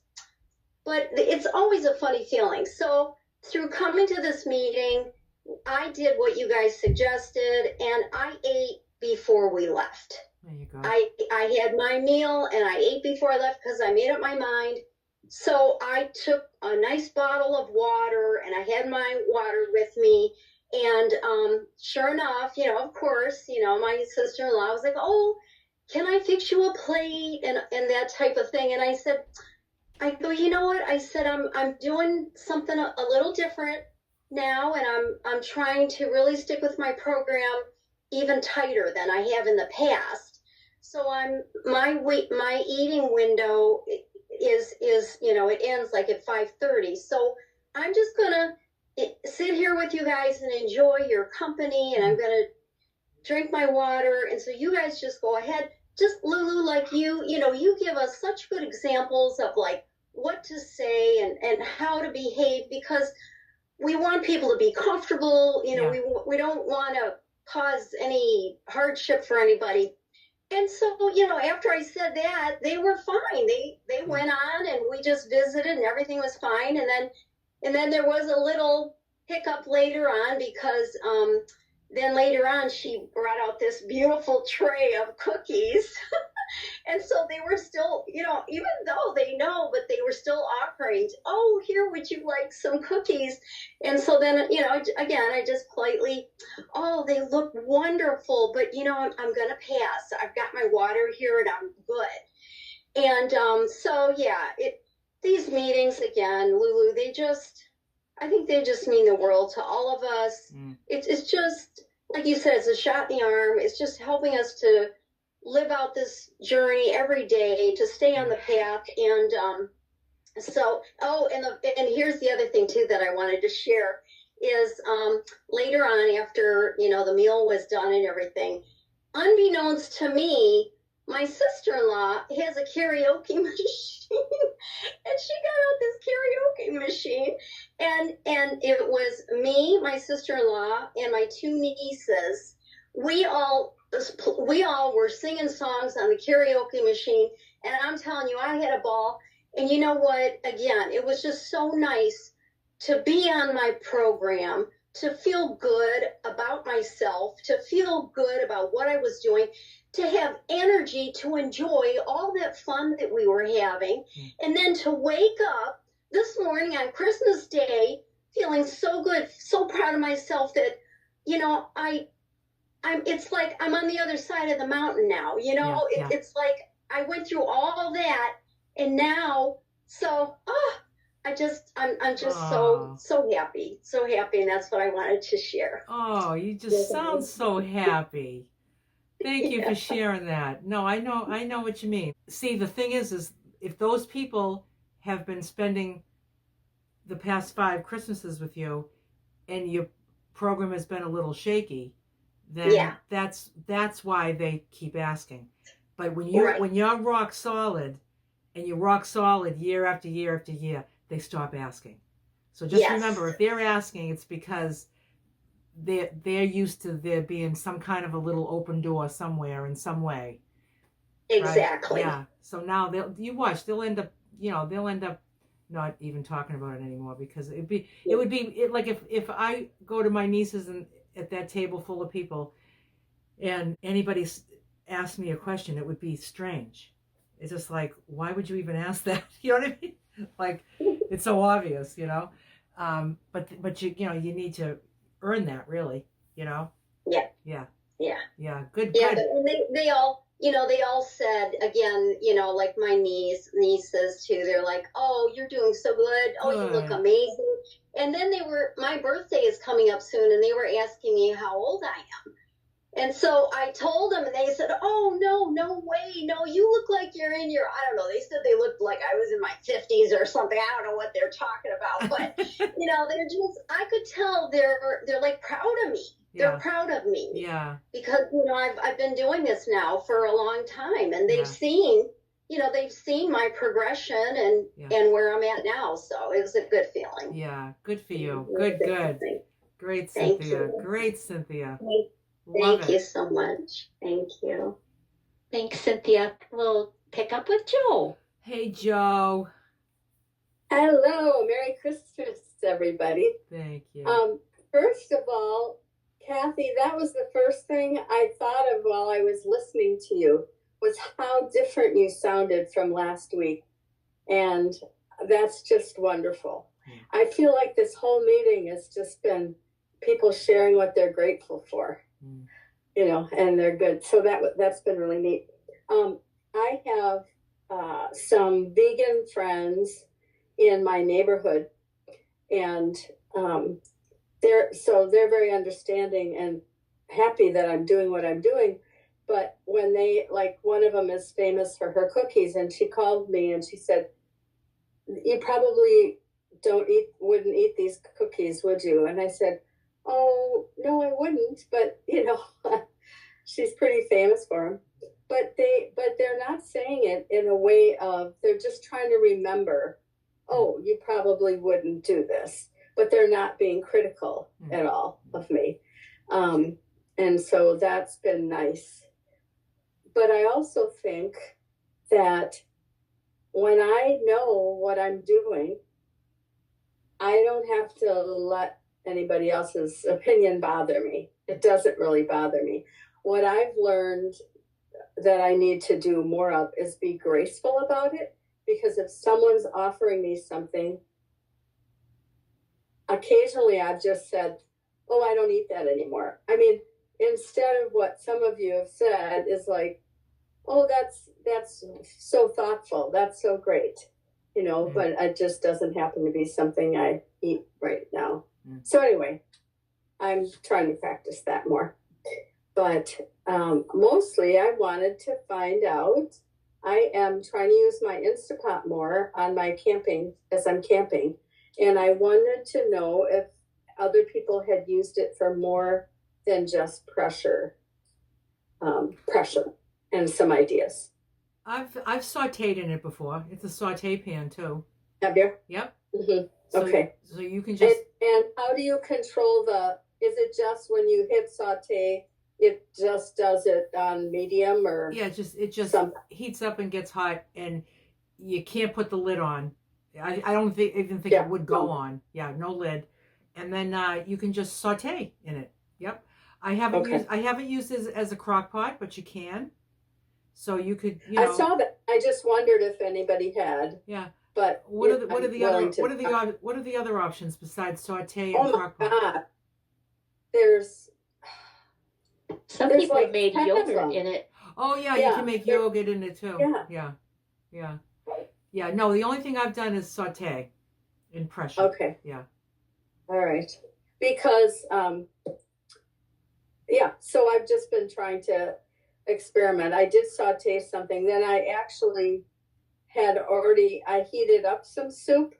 G: but it's always a funny feeling. So through coming to this meeting, I did what you guys suggested, and I ate before we left.
A: There you go.
G: I had my meal and I ate before I left because I made up my mind. So I took a nice bottle of water, and I had my water with me. And sure enough, of course, my sister-in-law was like, "Oh, can I fix you a plate?" and that type of thing. And I go, "You know what?" I said, I'm doing something a little different now, and I'm trying to really stick with my program even tighter than I have in the past. So my eating window is it ends like at 5:30. So I'm just gonna sit here with you guys and enjoy your company, and I'm gonna drink my water. And so you guys just go ahead. Just Lulu, like you give us such good examples of like what to say and how to behave, because we want people to be comfortable. You know,
A: Yeah.
G: we don't want to cause any hardship for anybody. And so, you know, after I said that, they were fine. They went on, and we just visited, and everything was fine. And then there was a little hiccup later on, because then later on she brought out this beautiful tray of cookies. And so they were still, you know, even though they know, but they were still offering, oh, here, would you like some cookies? And so then, you know, again, I just politely, oh, they look wonderful, but, you know, I'm going to pass. I've got my water here and I'm good. And so, yeah, these meetings, again, Lulu, I think they just mean the world to all of us. It's just, like you said, it's a shot in the arm. It's just helping us to live out this journey every day, to stay on the path. And so, and here's the other thing too that I wanted to share is later on, after, you know, the meal was done and everything, unbeknownst to me, my sister-in-law has a karaoke machine. And she got out this karaoke machine, and it was me, my sister-in-law, and my two nieces. We all were singing songs on the karaoke machine, and I'm telling you, I had a ball. And you know what? Again, it was just so nice to be on my program, to feel good about myself, to feel good about what I was doing, to have energy to enjoy all that fun that we were having, and then to wake up this morning on Christmas Day feeling so good, so proud of myself that, you know, it's like I'm on the other side of the mountain now. You know, it's like I went through all that, and now, so I'm just so happy, and that's what I wanted to share.
A: Oh, you just sound so happy. Thank you for sharing that. No, I know what you mean. See, the thing is if those people have been spending the past 5 Christmases with you, and your program has been a little shaky, then that's why they keep asking. But when you're rock solid, and you're rock solid year after year after year, they stop asking. So just remember, if they're asking, it's because they're used to there being some kind of a little open door somewhere in some way.
G: Exactly.
A: Right? Yeah. So now they'll end up not even talking about it anymore, because it would be like if I go to my nieces and at that table full of people, and anybody asked me a question, it would be strange. It's just like, why would you even ask that? You know what I mean? Like, it's so obvious, you know. But you know, you need to earn that, really, you know.
G: Yeah.
A: Good.
G: Yeah, and they all, you know, they all said, again, you know, like my nieces too, they're like, oh, you're doing so good. Oh, you look amazing. And then my birthday is coming up soon, and they were asking me how old I am. And so I told them, and they said, oh, no way. No, you look like you're in your, I don't know. They said they looked like I was in my 50s or something. I don't know what they're talking about. But, you know, they're just, I could tell they're like proud of me. They're proud of me.
A: Yeah.
G: Because, you know, I've been doing this now for a long time, and they've seen, you know, my progression and where I'm at now. So it was a good feeling.
A: Yeah. Good for you. Good. Great, Cynthia. Great, Cynthia.
G: Thank you so much. Thank you.
C: Thanks, Cynthia. We'll pick up with Joe.
A: Hey, Joe.
H: Hello. Merry Christmas, everybody.
A: Thank you.
H: First of all, Kathy, that was the first thing I thought of while I was listening to you, was how different you sounded from last week. And that's just wonderful. I feel like this whole meeting has just been people sharing what they're grateful for. You know, and they're good. So that's been really neat. I have some vegan friends in my neighborhood, and they're very understanding and happy that I'm doing what I'm doing. But when one of them is famous for her cookies, and she called me and she said, you probably wouldn't eat these cookies, would you? And I said, oh, no, I wouldn't, but, you know, she's pretty famous for them. But they're not saying it in a way of, they're just trying to remember, oh, you probably wouldn't do this. but they're not being critical at all of me. And so that's been nice. But I also think that when I know what I'm doing, I don't have to let anybody else's opinion bother me. It doesn't really bother me. What I've learned that I need to do more of is be graceful about it, because if someone's offering me something, occasionally I've just said, oh, I don't eat that anymore. I mean, instead of what some of you have said is like, oh, that's so thoughtful. That's so great. But it just doesn't happen to be something I eat right now. So anyway, I'm trying to practice that more. But mostly I wanted to find out, I am trying to use my Instapot more on my camping as I'm camping. And I wanted to know if other people had used it for more than just pressure and some ideas.
A: I've sauteed in it before. It's a saute pan too.
H: Have you?
A: Yep.
H: Mm-hmm.
A: So,
H: okay.
A: So you can just.
H: And how do you control is it just when you hit saute, it just does it on medium or?
A: Yeah, it just heats up and gets hot, and you can't put the lid on. I don't even think it would go on. Yeah, no lid. And then you can just saute in it. Yep. I haven't used it as a crock pot, but you can. So you could,
H: I saw that. I just wondered if anybody had.
A: Yeah.
H: But
A: what are the other options besides saute and crock pot? God.
H: There's
C: some people have made yogurt in it.
A: Oh yeah, you can make yogurt in it too. Yeah. No, the only thing I've done is saute in pressure.
H: Okay.
A: Yeah.
H: All right. Because so I've just been trying to experiment. I did saute something. Then I actually I heated up some soup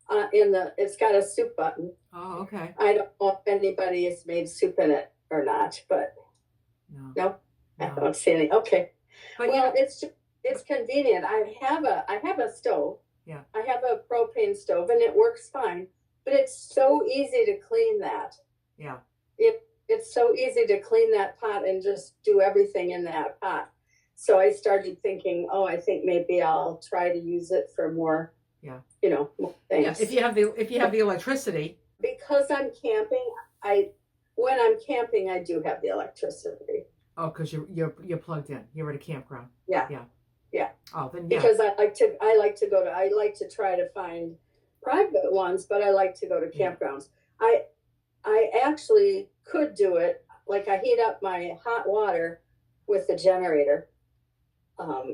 H: it's got a soup button.
A: Oh, okay.
H: I don't know if anybody has made soup in it or not, but no. I don't see any. Okay. But it's convenient. I have a stove.
A: Yeah.
H: I have a propane stove and it works fine, but it's so easy to clean that.
A: Yeah.
H: It's so easy to clean that pot and just do everything in that pot. So I started thinking, I think maybe I'll try to use it for more, more things.
A: Yeah, if you have the electricity.
H: Because I'm camping, when I'm camping, I do have the electricity.
A: Oh, because you're plugged in. You're at a campground.
H: Yeah. Oh, then yeah. Because I like to try to find private ones, but I like to go to campgrounds. I actually could do it. Like I heat up my hot water with the generator.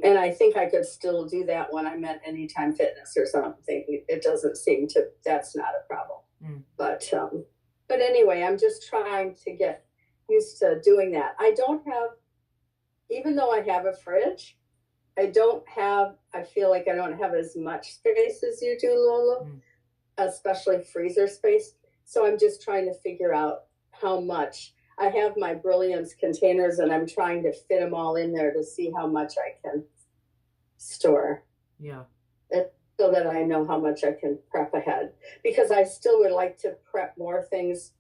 H: And I think I could still do that when I'm at Anytime Fitness or something. It doesn't seem that's not a problem. But anyway, I'm just trying to get used to doing that. Even though I have a fridge, I feel like I don't have as much space as you do, Lulu, especially freezer space. So I'm just trying to figure out how much. I have my Brilliance containers and I'm trying to fit them all in there to see how much I can store.
A: Yeah.
H: So that I know how much I can prep ahead. Because I still would like to prep more things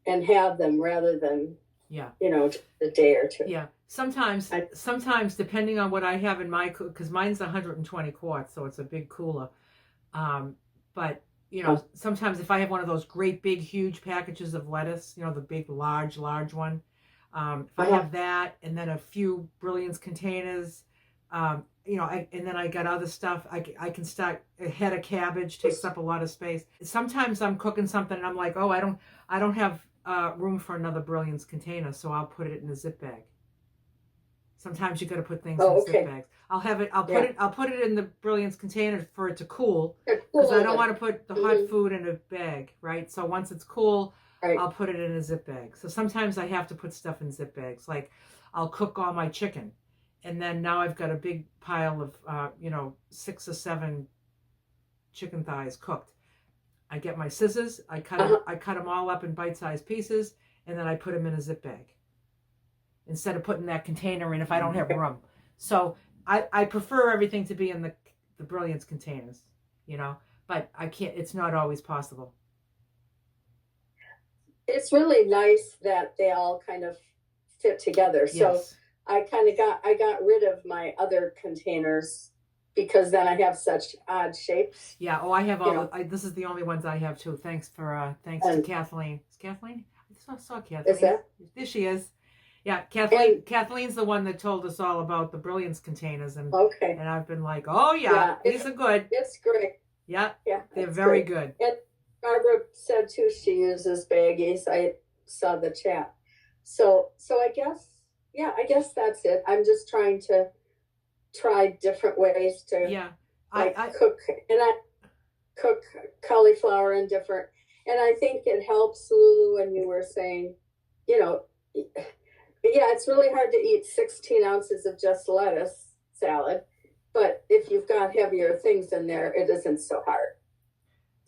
H: and have them rather than, a day or two.
A: Yeah. Sometimes depending on what I have in my, because mine's 120 quarts, so it's a big cooler. But sometimes if I have one of those great big huge packages of lettuce, the big large one, if I have that and then a few Brilliance containers, and then I got other stuff, I can start. A head of cabbage takes up a lot of space. Sometimes I'm cooking something and I'm like, I don't have room for another Brilliance container, so I'll put it in a zip bag. Sometimes you got to put things in zip bags. I'll put it in the Brilliance container for it to cool, because I don't want to put the hot food in a bag, right? So once it's cool, I'll put it in a zip bag. So sometimes I have to put stuff in zip bags. Like I'll cook all my chicken, and then now I've got a big pile of 6 or 7 chicken thighs cooked. I get my scissors, I cut them all up in bite-sized pieces, and then I put them in a zip bag instead of putting that container in if I don't have room. So I prefer everything to be in the Brilliance containers, but I can't. It's not always possible.
H: it's really nice that they all kind of fit together. So
A: Yes.
H: I got rid of my other containers because then I have such odd shapes.
A: Yeah. Oh, I have all. This is the only ones I have too. Thanks to Kathleen. Is Kathleen? I saw Kathleen.
H: Is that?
A: There she is. Yeah, Kathleen. Kathleen's the one that told us all about the Brilliance containers, and I've been like, oh yeah, these are good.
H: It's great.
A: Yeah,
H: Yeah,
A: they're very good.
H: And Barbara said too she uses baggies. I saw the chat. So I guess that's it. I'm just trying to try different ways to I cook, and I cook cauliflower in different, and I think it helps, Lulu, when you were saying, it's really hard to eat 16 ounces of just lettuce salad, but if you've got heavier things in there, it isn't so hard.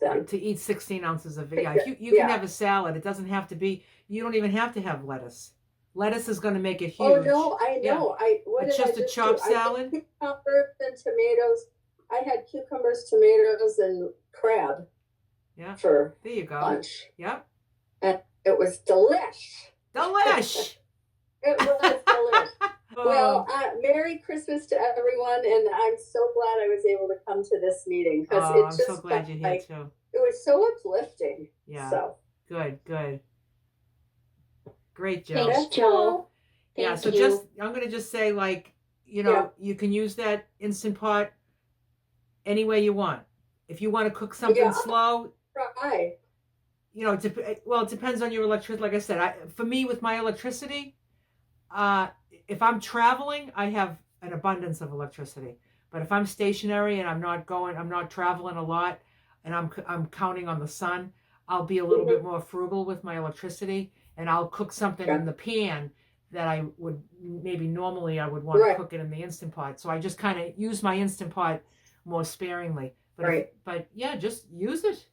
H: Then.
A: To eat 16 ounces of it. Yeah, you can have a salad. It doesn't have to be, you don't even have to have lettuce. Lettuce is going to make it huge.
H: Oh, no, I know.
A: Yeah. It's just a chopped salad.
H: Cucumbers and tomatoes. I had cucumbers, tomatoes, and crab.
A: Yeah.
H: For
A: there you go.
H: Lunch.
A: Yep.
H: And it was delish.
A: Delish.
H: It was delish. Well, Merry Christmas to everyone, and I'm so glad I was able to come to this meeting because
A: I'm so glad you're here too.
H: It was so uplifting.
A: Yeah.
H: So
A: good. Great, Jill.
C: Thanks, Jill.
A: Yeah. So I'm gonna just say, like, you can use that Instant Pot any way you want. If you want to cook something slow,
H: try.
A: It depends on your electricity. Like I said, for me with my electricity, if I'm traveling, I have an abundance of electricity. But if I'm stationary and I'm not traveling a lot, and I'm counting on the sun, I'll be a little bit more frugal with my electricity, and I'll cook something in the pan that I would maybe normally I would want to cook it in the Instant Pot. So I just kind of use my Instant Pot more sparingly. But yeah, just use it.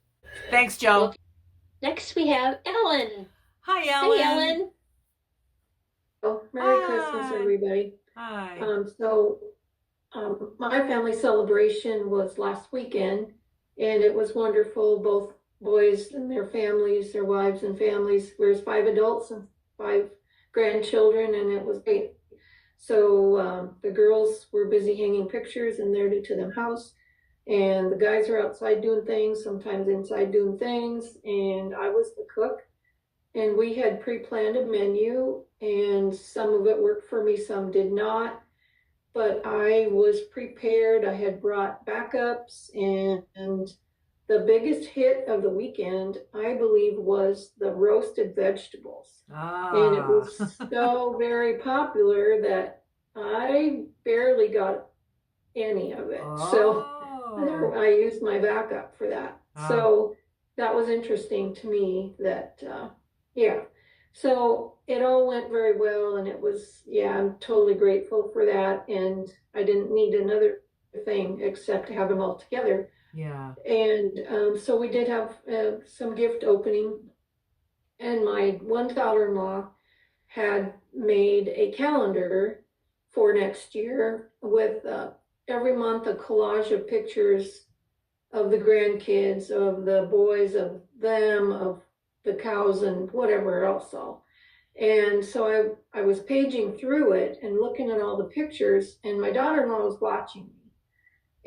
A: Thanks, Joe.
C: Next we have Ellen.
A: Hi, Ellen.
C: Hi, Ellen.
I: Oh, Merry Christmas, everybody.
A: Hi.
I: My family celebration was last weekend, and it was wonderful. Both boys and their families, their wives and families. There's 5 adults and 5 grandchildren, and it was great. So the girls were busy hanging pictures in their new to them house, and the guys are outside doing things, sometimes inside doing things, and I was the cook. And we had pre-planned a menu, and some of it worked for me, some did not. But I was prepared. I had brought backups, and the biggest hit of the weekend, I believe, was the roasted vegetables. And it was so very popular that I barely got any of it. So I used my backup for that. So that was interesting to me that, so it all went very well, and it was, I'm totally grateful for that. And I didn't need another thing except to have them all together.
A: Yeah.
I: And so we did have some gift opening, and my one daughter-in-law had made a calendar for next year with every month a collage of pictures of the grandkids, of the boys, of them, of the cows, and whatever else all. And so I was paging through it and looking at all the pictures, and my daughter-in-law was watching me,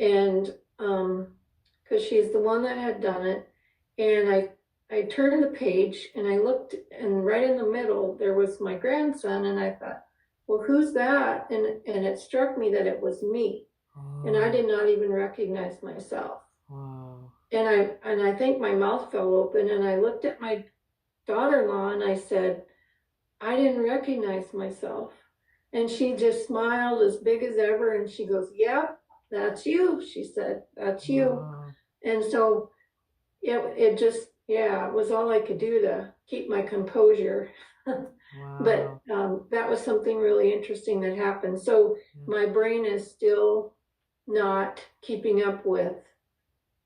I: and because she's the one that had done it. And I turned the page and I looked, and right in the middle there was my grandson, and I thought, well, who's that? And it struck me that it was me. And I did not even recognize myself.
A: Wow.
I: And I think my mouth fell open, and I looked at my daughter-in-law and I said, I didn't recognize myself. And she just smiled as big as ever, and she goes, yep, that's you. She said, that's you.
A: Wow.
I: And so it just, it was all I could do to keep my composure.
A: Wow.
I: But that was something really interesting that happened. So my brain is still not keeping up with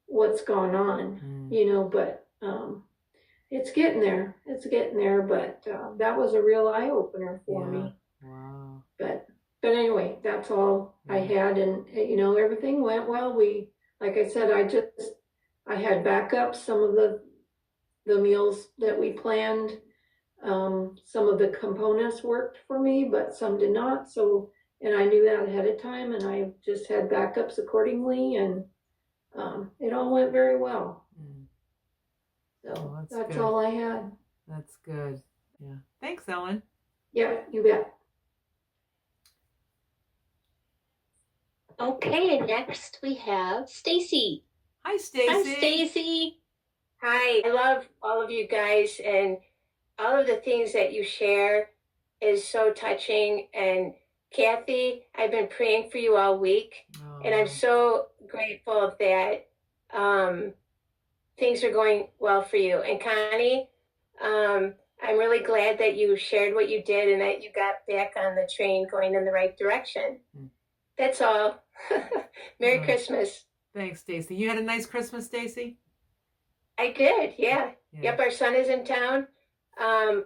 I: what's going on, but it's getting there. It's getting there. But that was a real eye opener for me.
A: Wow.
I: But anyway, that's all I had. And, everything went well. Like I said, I had backups. Some of the the meals that we planned. Some of the components worked for me, but some did not. So, and I knew that ahead of time, and I just had backups accordingly, and it all went very well.
A: Mm.
I: So
A: Oh,
I: that's
A: good.
I: all I had.
A: That's good. Yeah. Thanks, Ellen.
I: Yeah, you bet.
C: Okay, and next we have Stacy.
A: Hi, Stacy.
C: Hi, Stacy.
J: Hi, I love all of you guys, and all of the things that you share is so touching. And Kathy, I've been praying for you all week, and I'm so grateful that things are going well for you. And Connie, I'm really glad that you shared what you did and that you got back on the train going in the right direction. That's all. Merry Christmas.
A: Thanks, Stacy. You had a nice Christmas, Stacy?
J: I did, yeah. Yep, our son is in town.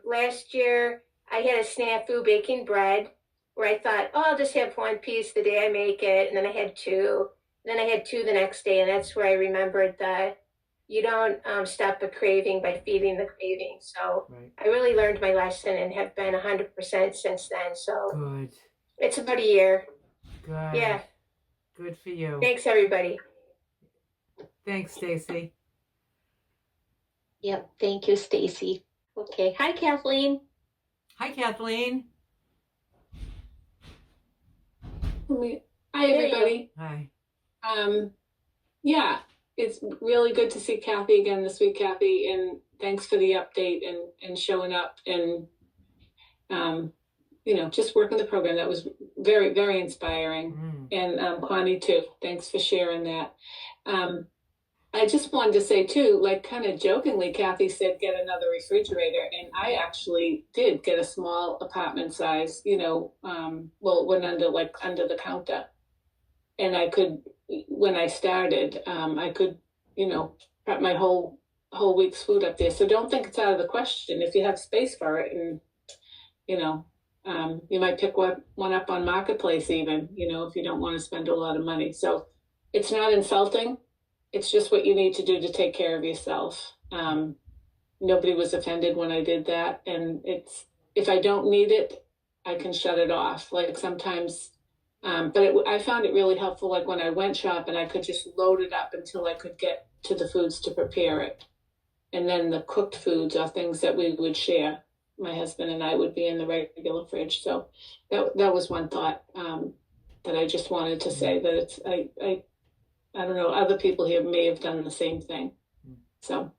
J: Last year, I had a snafu baking bread where I thought, oh, I'll just have one piece the day I make it. And then I had two. And then I had two the next day. And that's where I remembered that you don't stop a craving by feeding the craving. So I really learned my lesson and have been 100% since then. So
A: good.
J: It's about a year.
A: Good.
J: Yeah.
A: Good for you.
J: Thanks, everybody.
A: Thanks, Stacy.
C: Yep, thank you, Stacy. Okay, hi, Kathleen.
A: Hi, Kathleen.
K: Hi, everybody.
A: Hi.
K: Yeah, it's really good to see Kathy again this week, Kathy, and thanks for the update and showing up and, just working the program. That was very, very inspiring. And Connie, too. Thanks for sharing that. I just wanted to say, too, like kind of jokingly, Kathy said, get another refrigerator. And I actually did get a small apartment size, it went under the counter. And I could, when I started, I could, prep my whole week's food up there. So don't think it's out of the question if you have space for it. And, you might pick one up on Marketplace even, if you don't want to spend a lot of money. So it's not insulting. It's just what you need to do to take care of yourself. Nobody was offended when I did that. And if I don't need it, I can shut it off. Like sometimes, I found it really helpful. Like when I went shopping, I could just load it up until I could get to the foods to prepare it. And then the cooked foods are things that we would share. My husband and I would be in the regular fridge. So that was one thought that I just wanted to say, that it's, I don't know, other people here may have done the same thing. So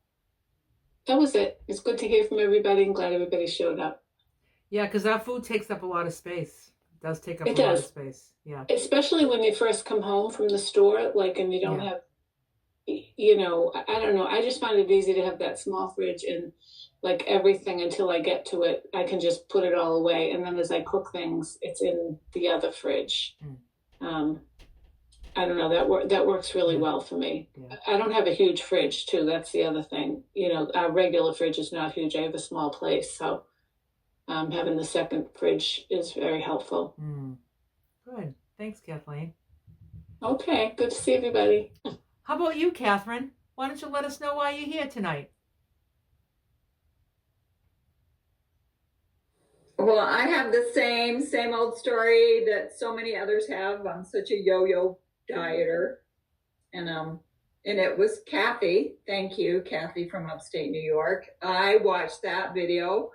K: that was it. It's good to hear from everybody and glad everybody showed up.
A: Yeah, because our food takes up a lot of space. It does take up a lot of space. Yeah.
K: Especially when you first come home from the store, and you don't have, I don't know. I just find it easy to have that small fridge and everything until I get to it, I can just put it all away. And then as I cook things, it's in the other fridge. I don't know, that works really well for me. Yeah. I don't have a huge fridge too. That's the other thing. Our regular fridge is not huge. I have a small place. So having the second fridge is very helpful.
A: Good. Thanks, Kathleen.
K: Okay. Good to see everybody.
A: How about you, Catherine? Why don't you let us know why you're here tonight?
B: Well, I have the same old story that so many others have. I'm such a yo-yo dieter. And it was Kathy. Thank you, Kathy from upstate New York. I watched that video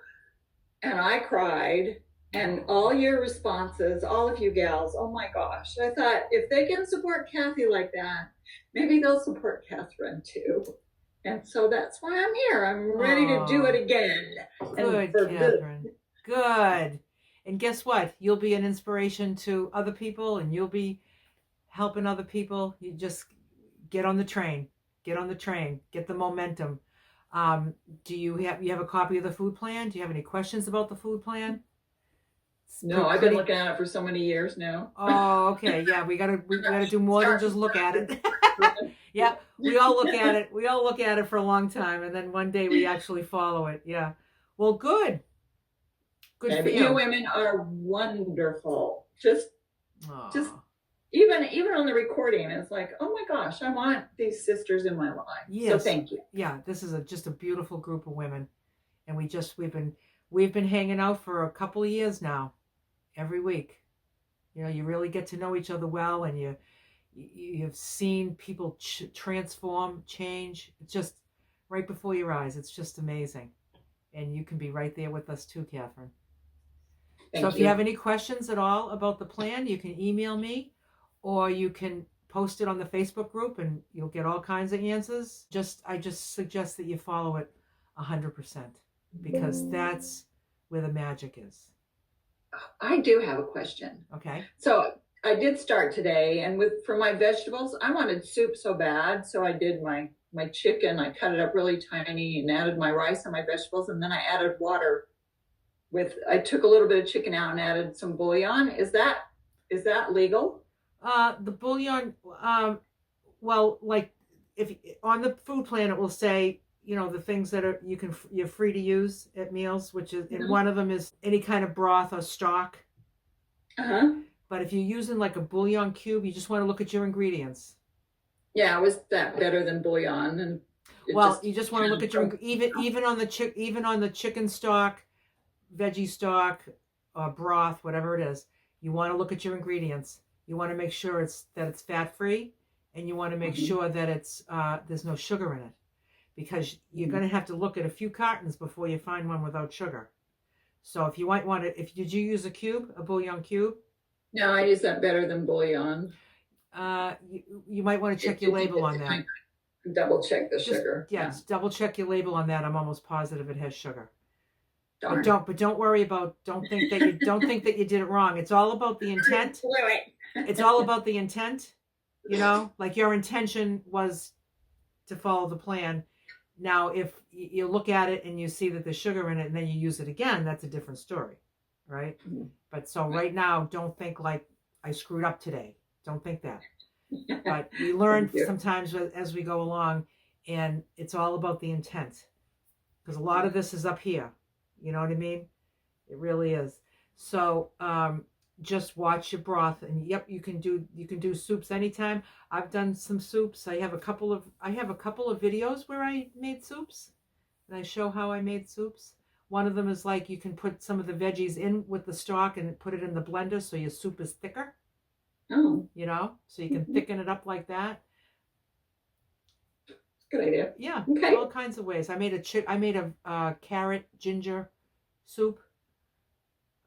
B: and I cried. And all your responses, all of you gals, oh my gosh. I thought if they can support Kathy like that, maybe they'll support Catherine too. And so that's why I'm here. I'm ready to do it again.
A: Good, Catherine. Good. And guess what? You'll be an inspiration to other people and you'll be helping other people. You just get on the train. Get on the train. Get the momentum. Do you have a copy of the food plan? Do you have any questions about the food plan?
B: No, I've been looking at it for so many years now.
A: Oh, okay. Yeah, we gotta do more than just look at it. Yeah, we all look at it. We all look at it for a long time, and then one day we actually follow it. Yeah. Well, good. Good for you.
B: You women are wonderful. Just even on the recording, it's like, oh my gosh, I want these sisters in my life.
A: Yes.
B: So thank you.
A: Yeah, this is just a beautiful group of women, and we've been hanging out for a couple of years now, every week. You know, you really get to know each other well, and you've seen people transform, change. It's just right before your eyes. It's just amazing, and you can be right there with us too, Catherine. So if you have any questions at all about the plan, you can email me, or you can post it on the Facebook group, and you'll get all kinds of answers. I just suggest that you follow it 100%, because that's where the magic is.
B: I do have a question.
A: Okay.
B: So I did start today, and for my vegetables, I wanted soup so bad. So I did my chicken. I cut it up really tiny and added my rice and my vegetables, and then I added water. I took a little bit of chicken out and added some bouillon. Is that legal?
A: The bouillon, well, like if on the food plan it will say, you know, the things that you're free to use at meals, which is, and one of them is any kind of broth or stock. But if you're using like a bouillon cube, you just want to look at your ingredients.
B: Yeah, was that better than bouillon? And
A: you just want to look at your even on the chicken stock, veggie stock, broth, whatever it is. You want to look at your ingredients. You want to make sure that it's fat free, and you want to make sure that it's there's no sugar in it, because you're going to have to look at a few cartons before you find one without sugar. So if you might want to, did you use a bouillon cube?
B: No, I use that better than bouillon.
A: You might want to check your label on that.
B: Double check the sugar.
A: Yeah, just double check your label on that. I'm almost positive it has sugar.
B: Darn.
A: But don't worry about. Don't think that you did it wrong. It's all about the intent. It's all about the intent. You know, like your intention was to follow the plan. Now, if you look at it and you see that there's sugar in it, and then you use it again, that's a different story, right? But so right now, don't think like I screwed up today. Don't think that. But we learn sometimes as we go along, and it's all about the intent, because a lot of this is up here. You know what I mean? It really is. So just watch your broth, and yep, you can do soups anytime. I've done some soups. I have a couple of videos where I made soups, and I show how I made soups. One of them is like you can put some of the veggies in with the stock and put it in the blender so your soup is thicker.
B: Oh.
A: You know, so you can thicken it up like that.
B: Good idea.
A: Yeah.
B: Okay.
A: All kinds of ways. I made a carrot ginger soup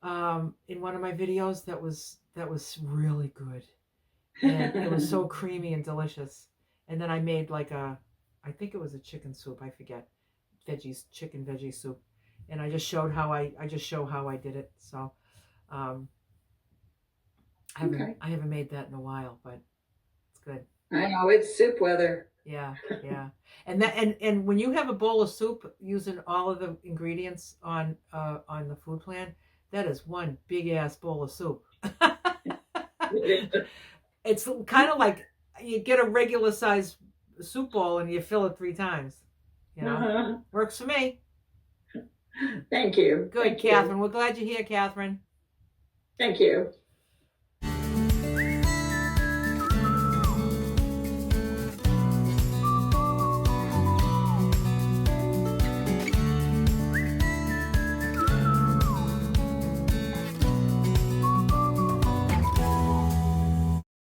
A: in one of my videos that was really good, and it was so creamy and delicious. And then I made like I think it was a chicken soup, I forget, chicken veggie soup, and I just showed how I did it. So I haven't made that in a while, but it's good.
B: I know, it's soup weather.
A: Yeah. And when you have a bowl of soup using all of the ingredients on the food plan, that is one big ass bowl of soup. It's kind of like you get a regular size soup bowl and you fill it 3 times. You know, works for me.
B: Thank you.
A: Good, Catherine. We're glad you're here, Catherine.
B: Thank you.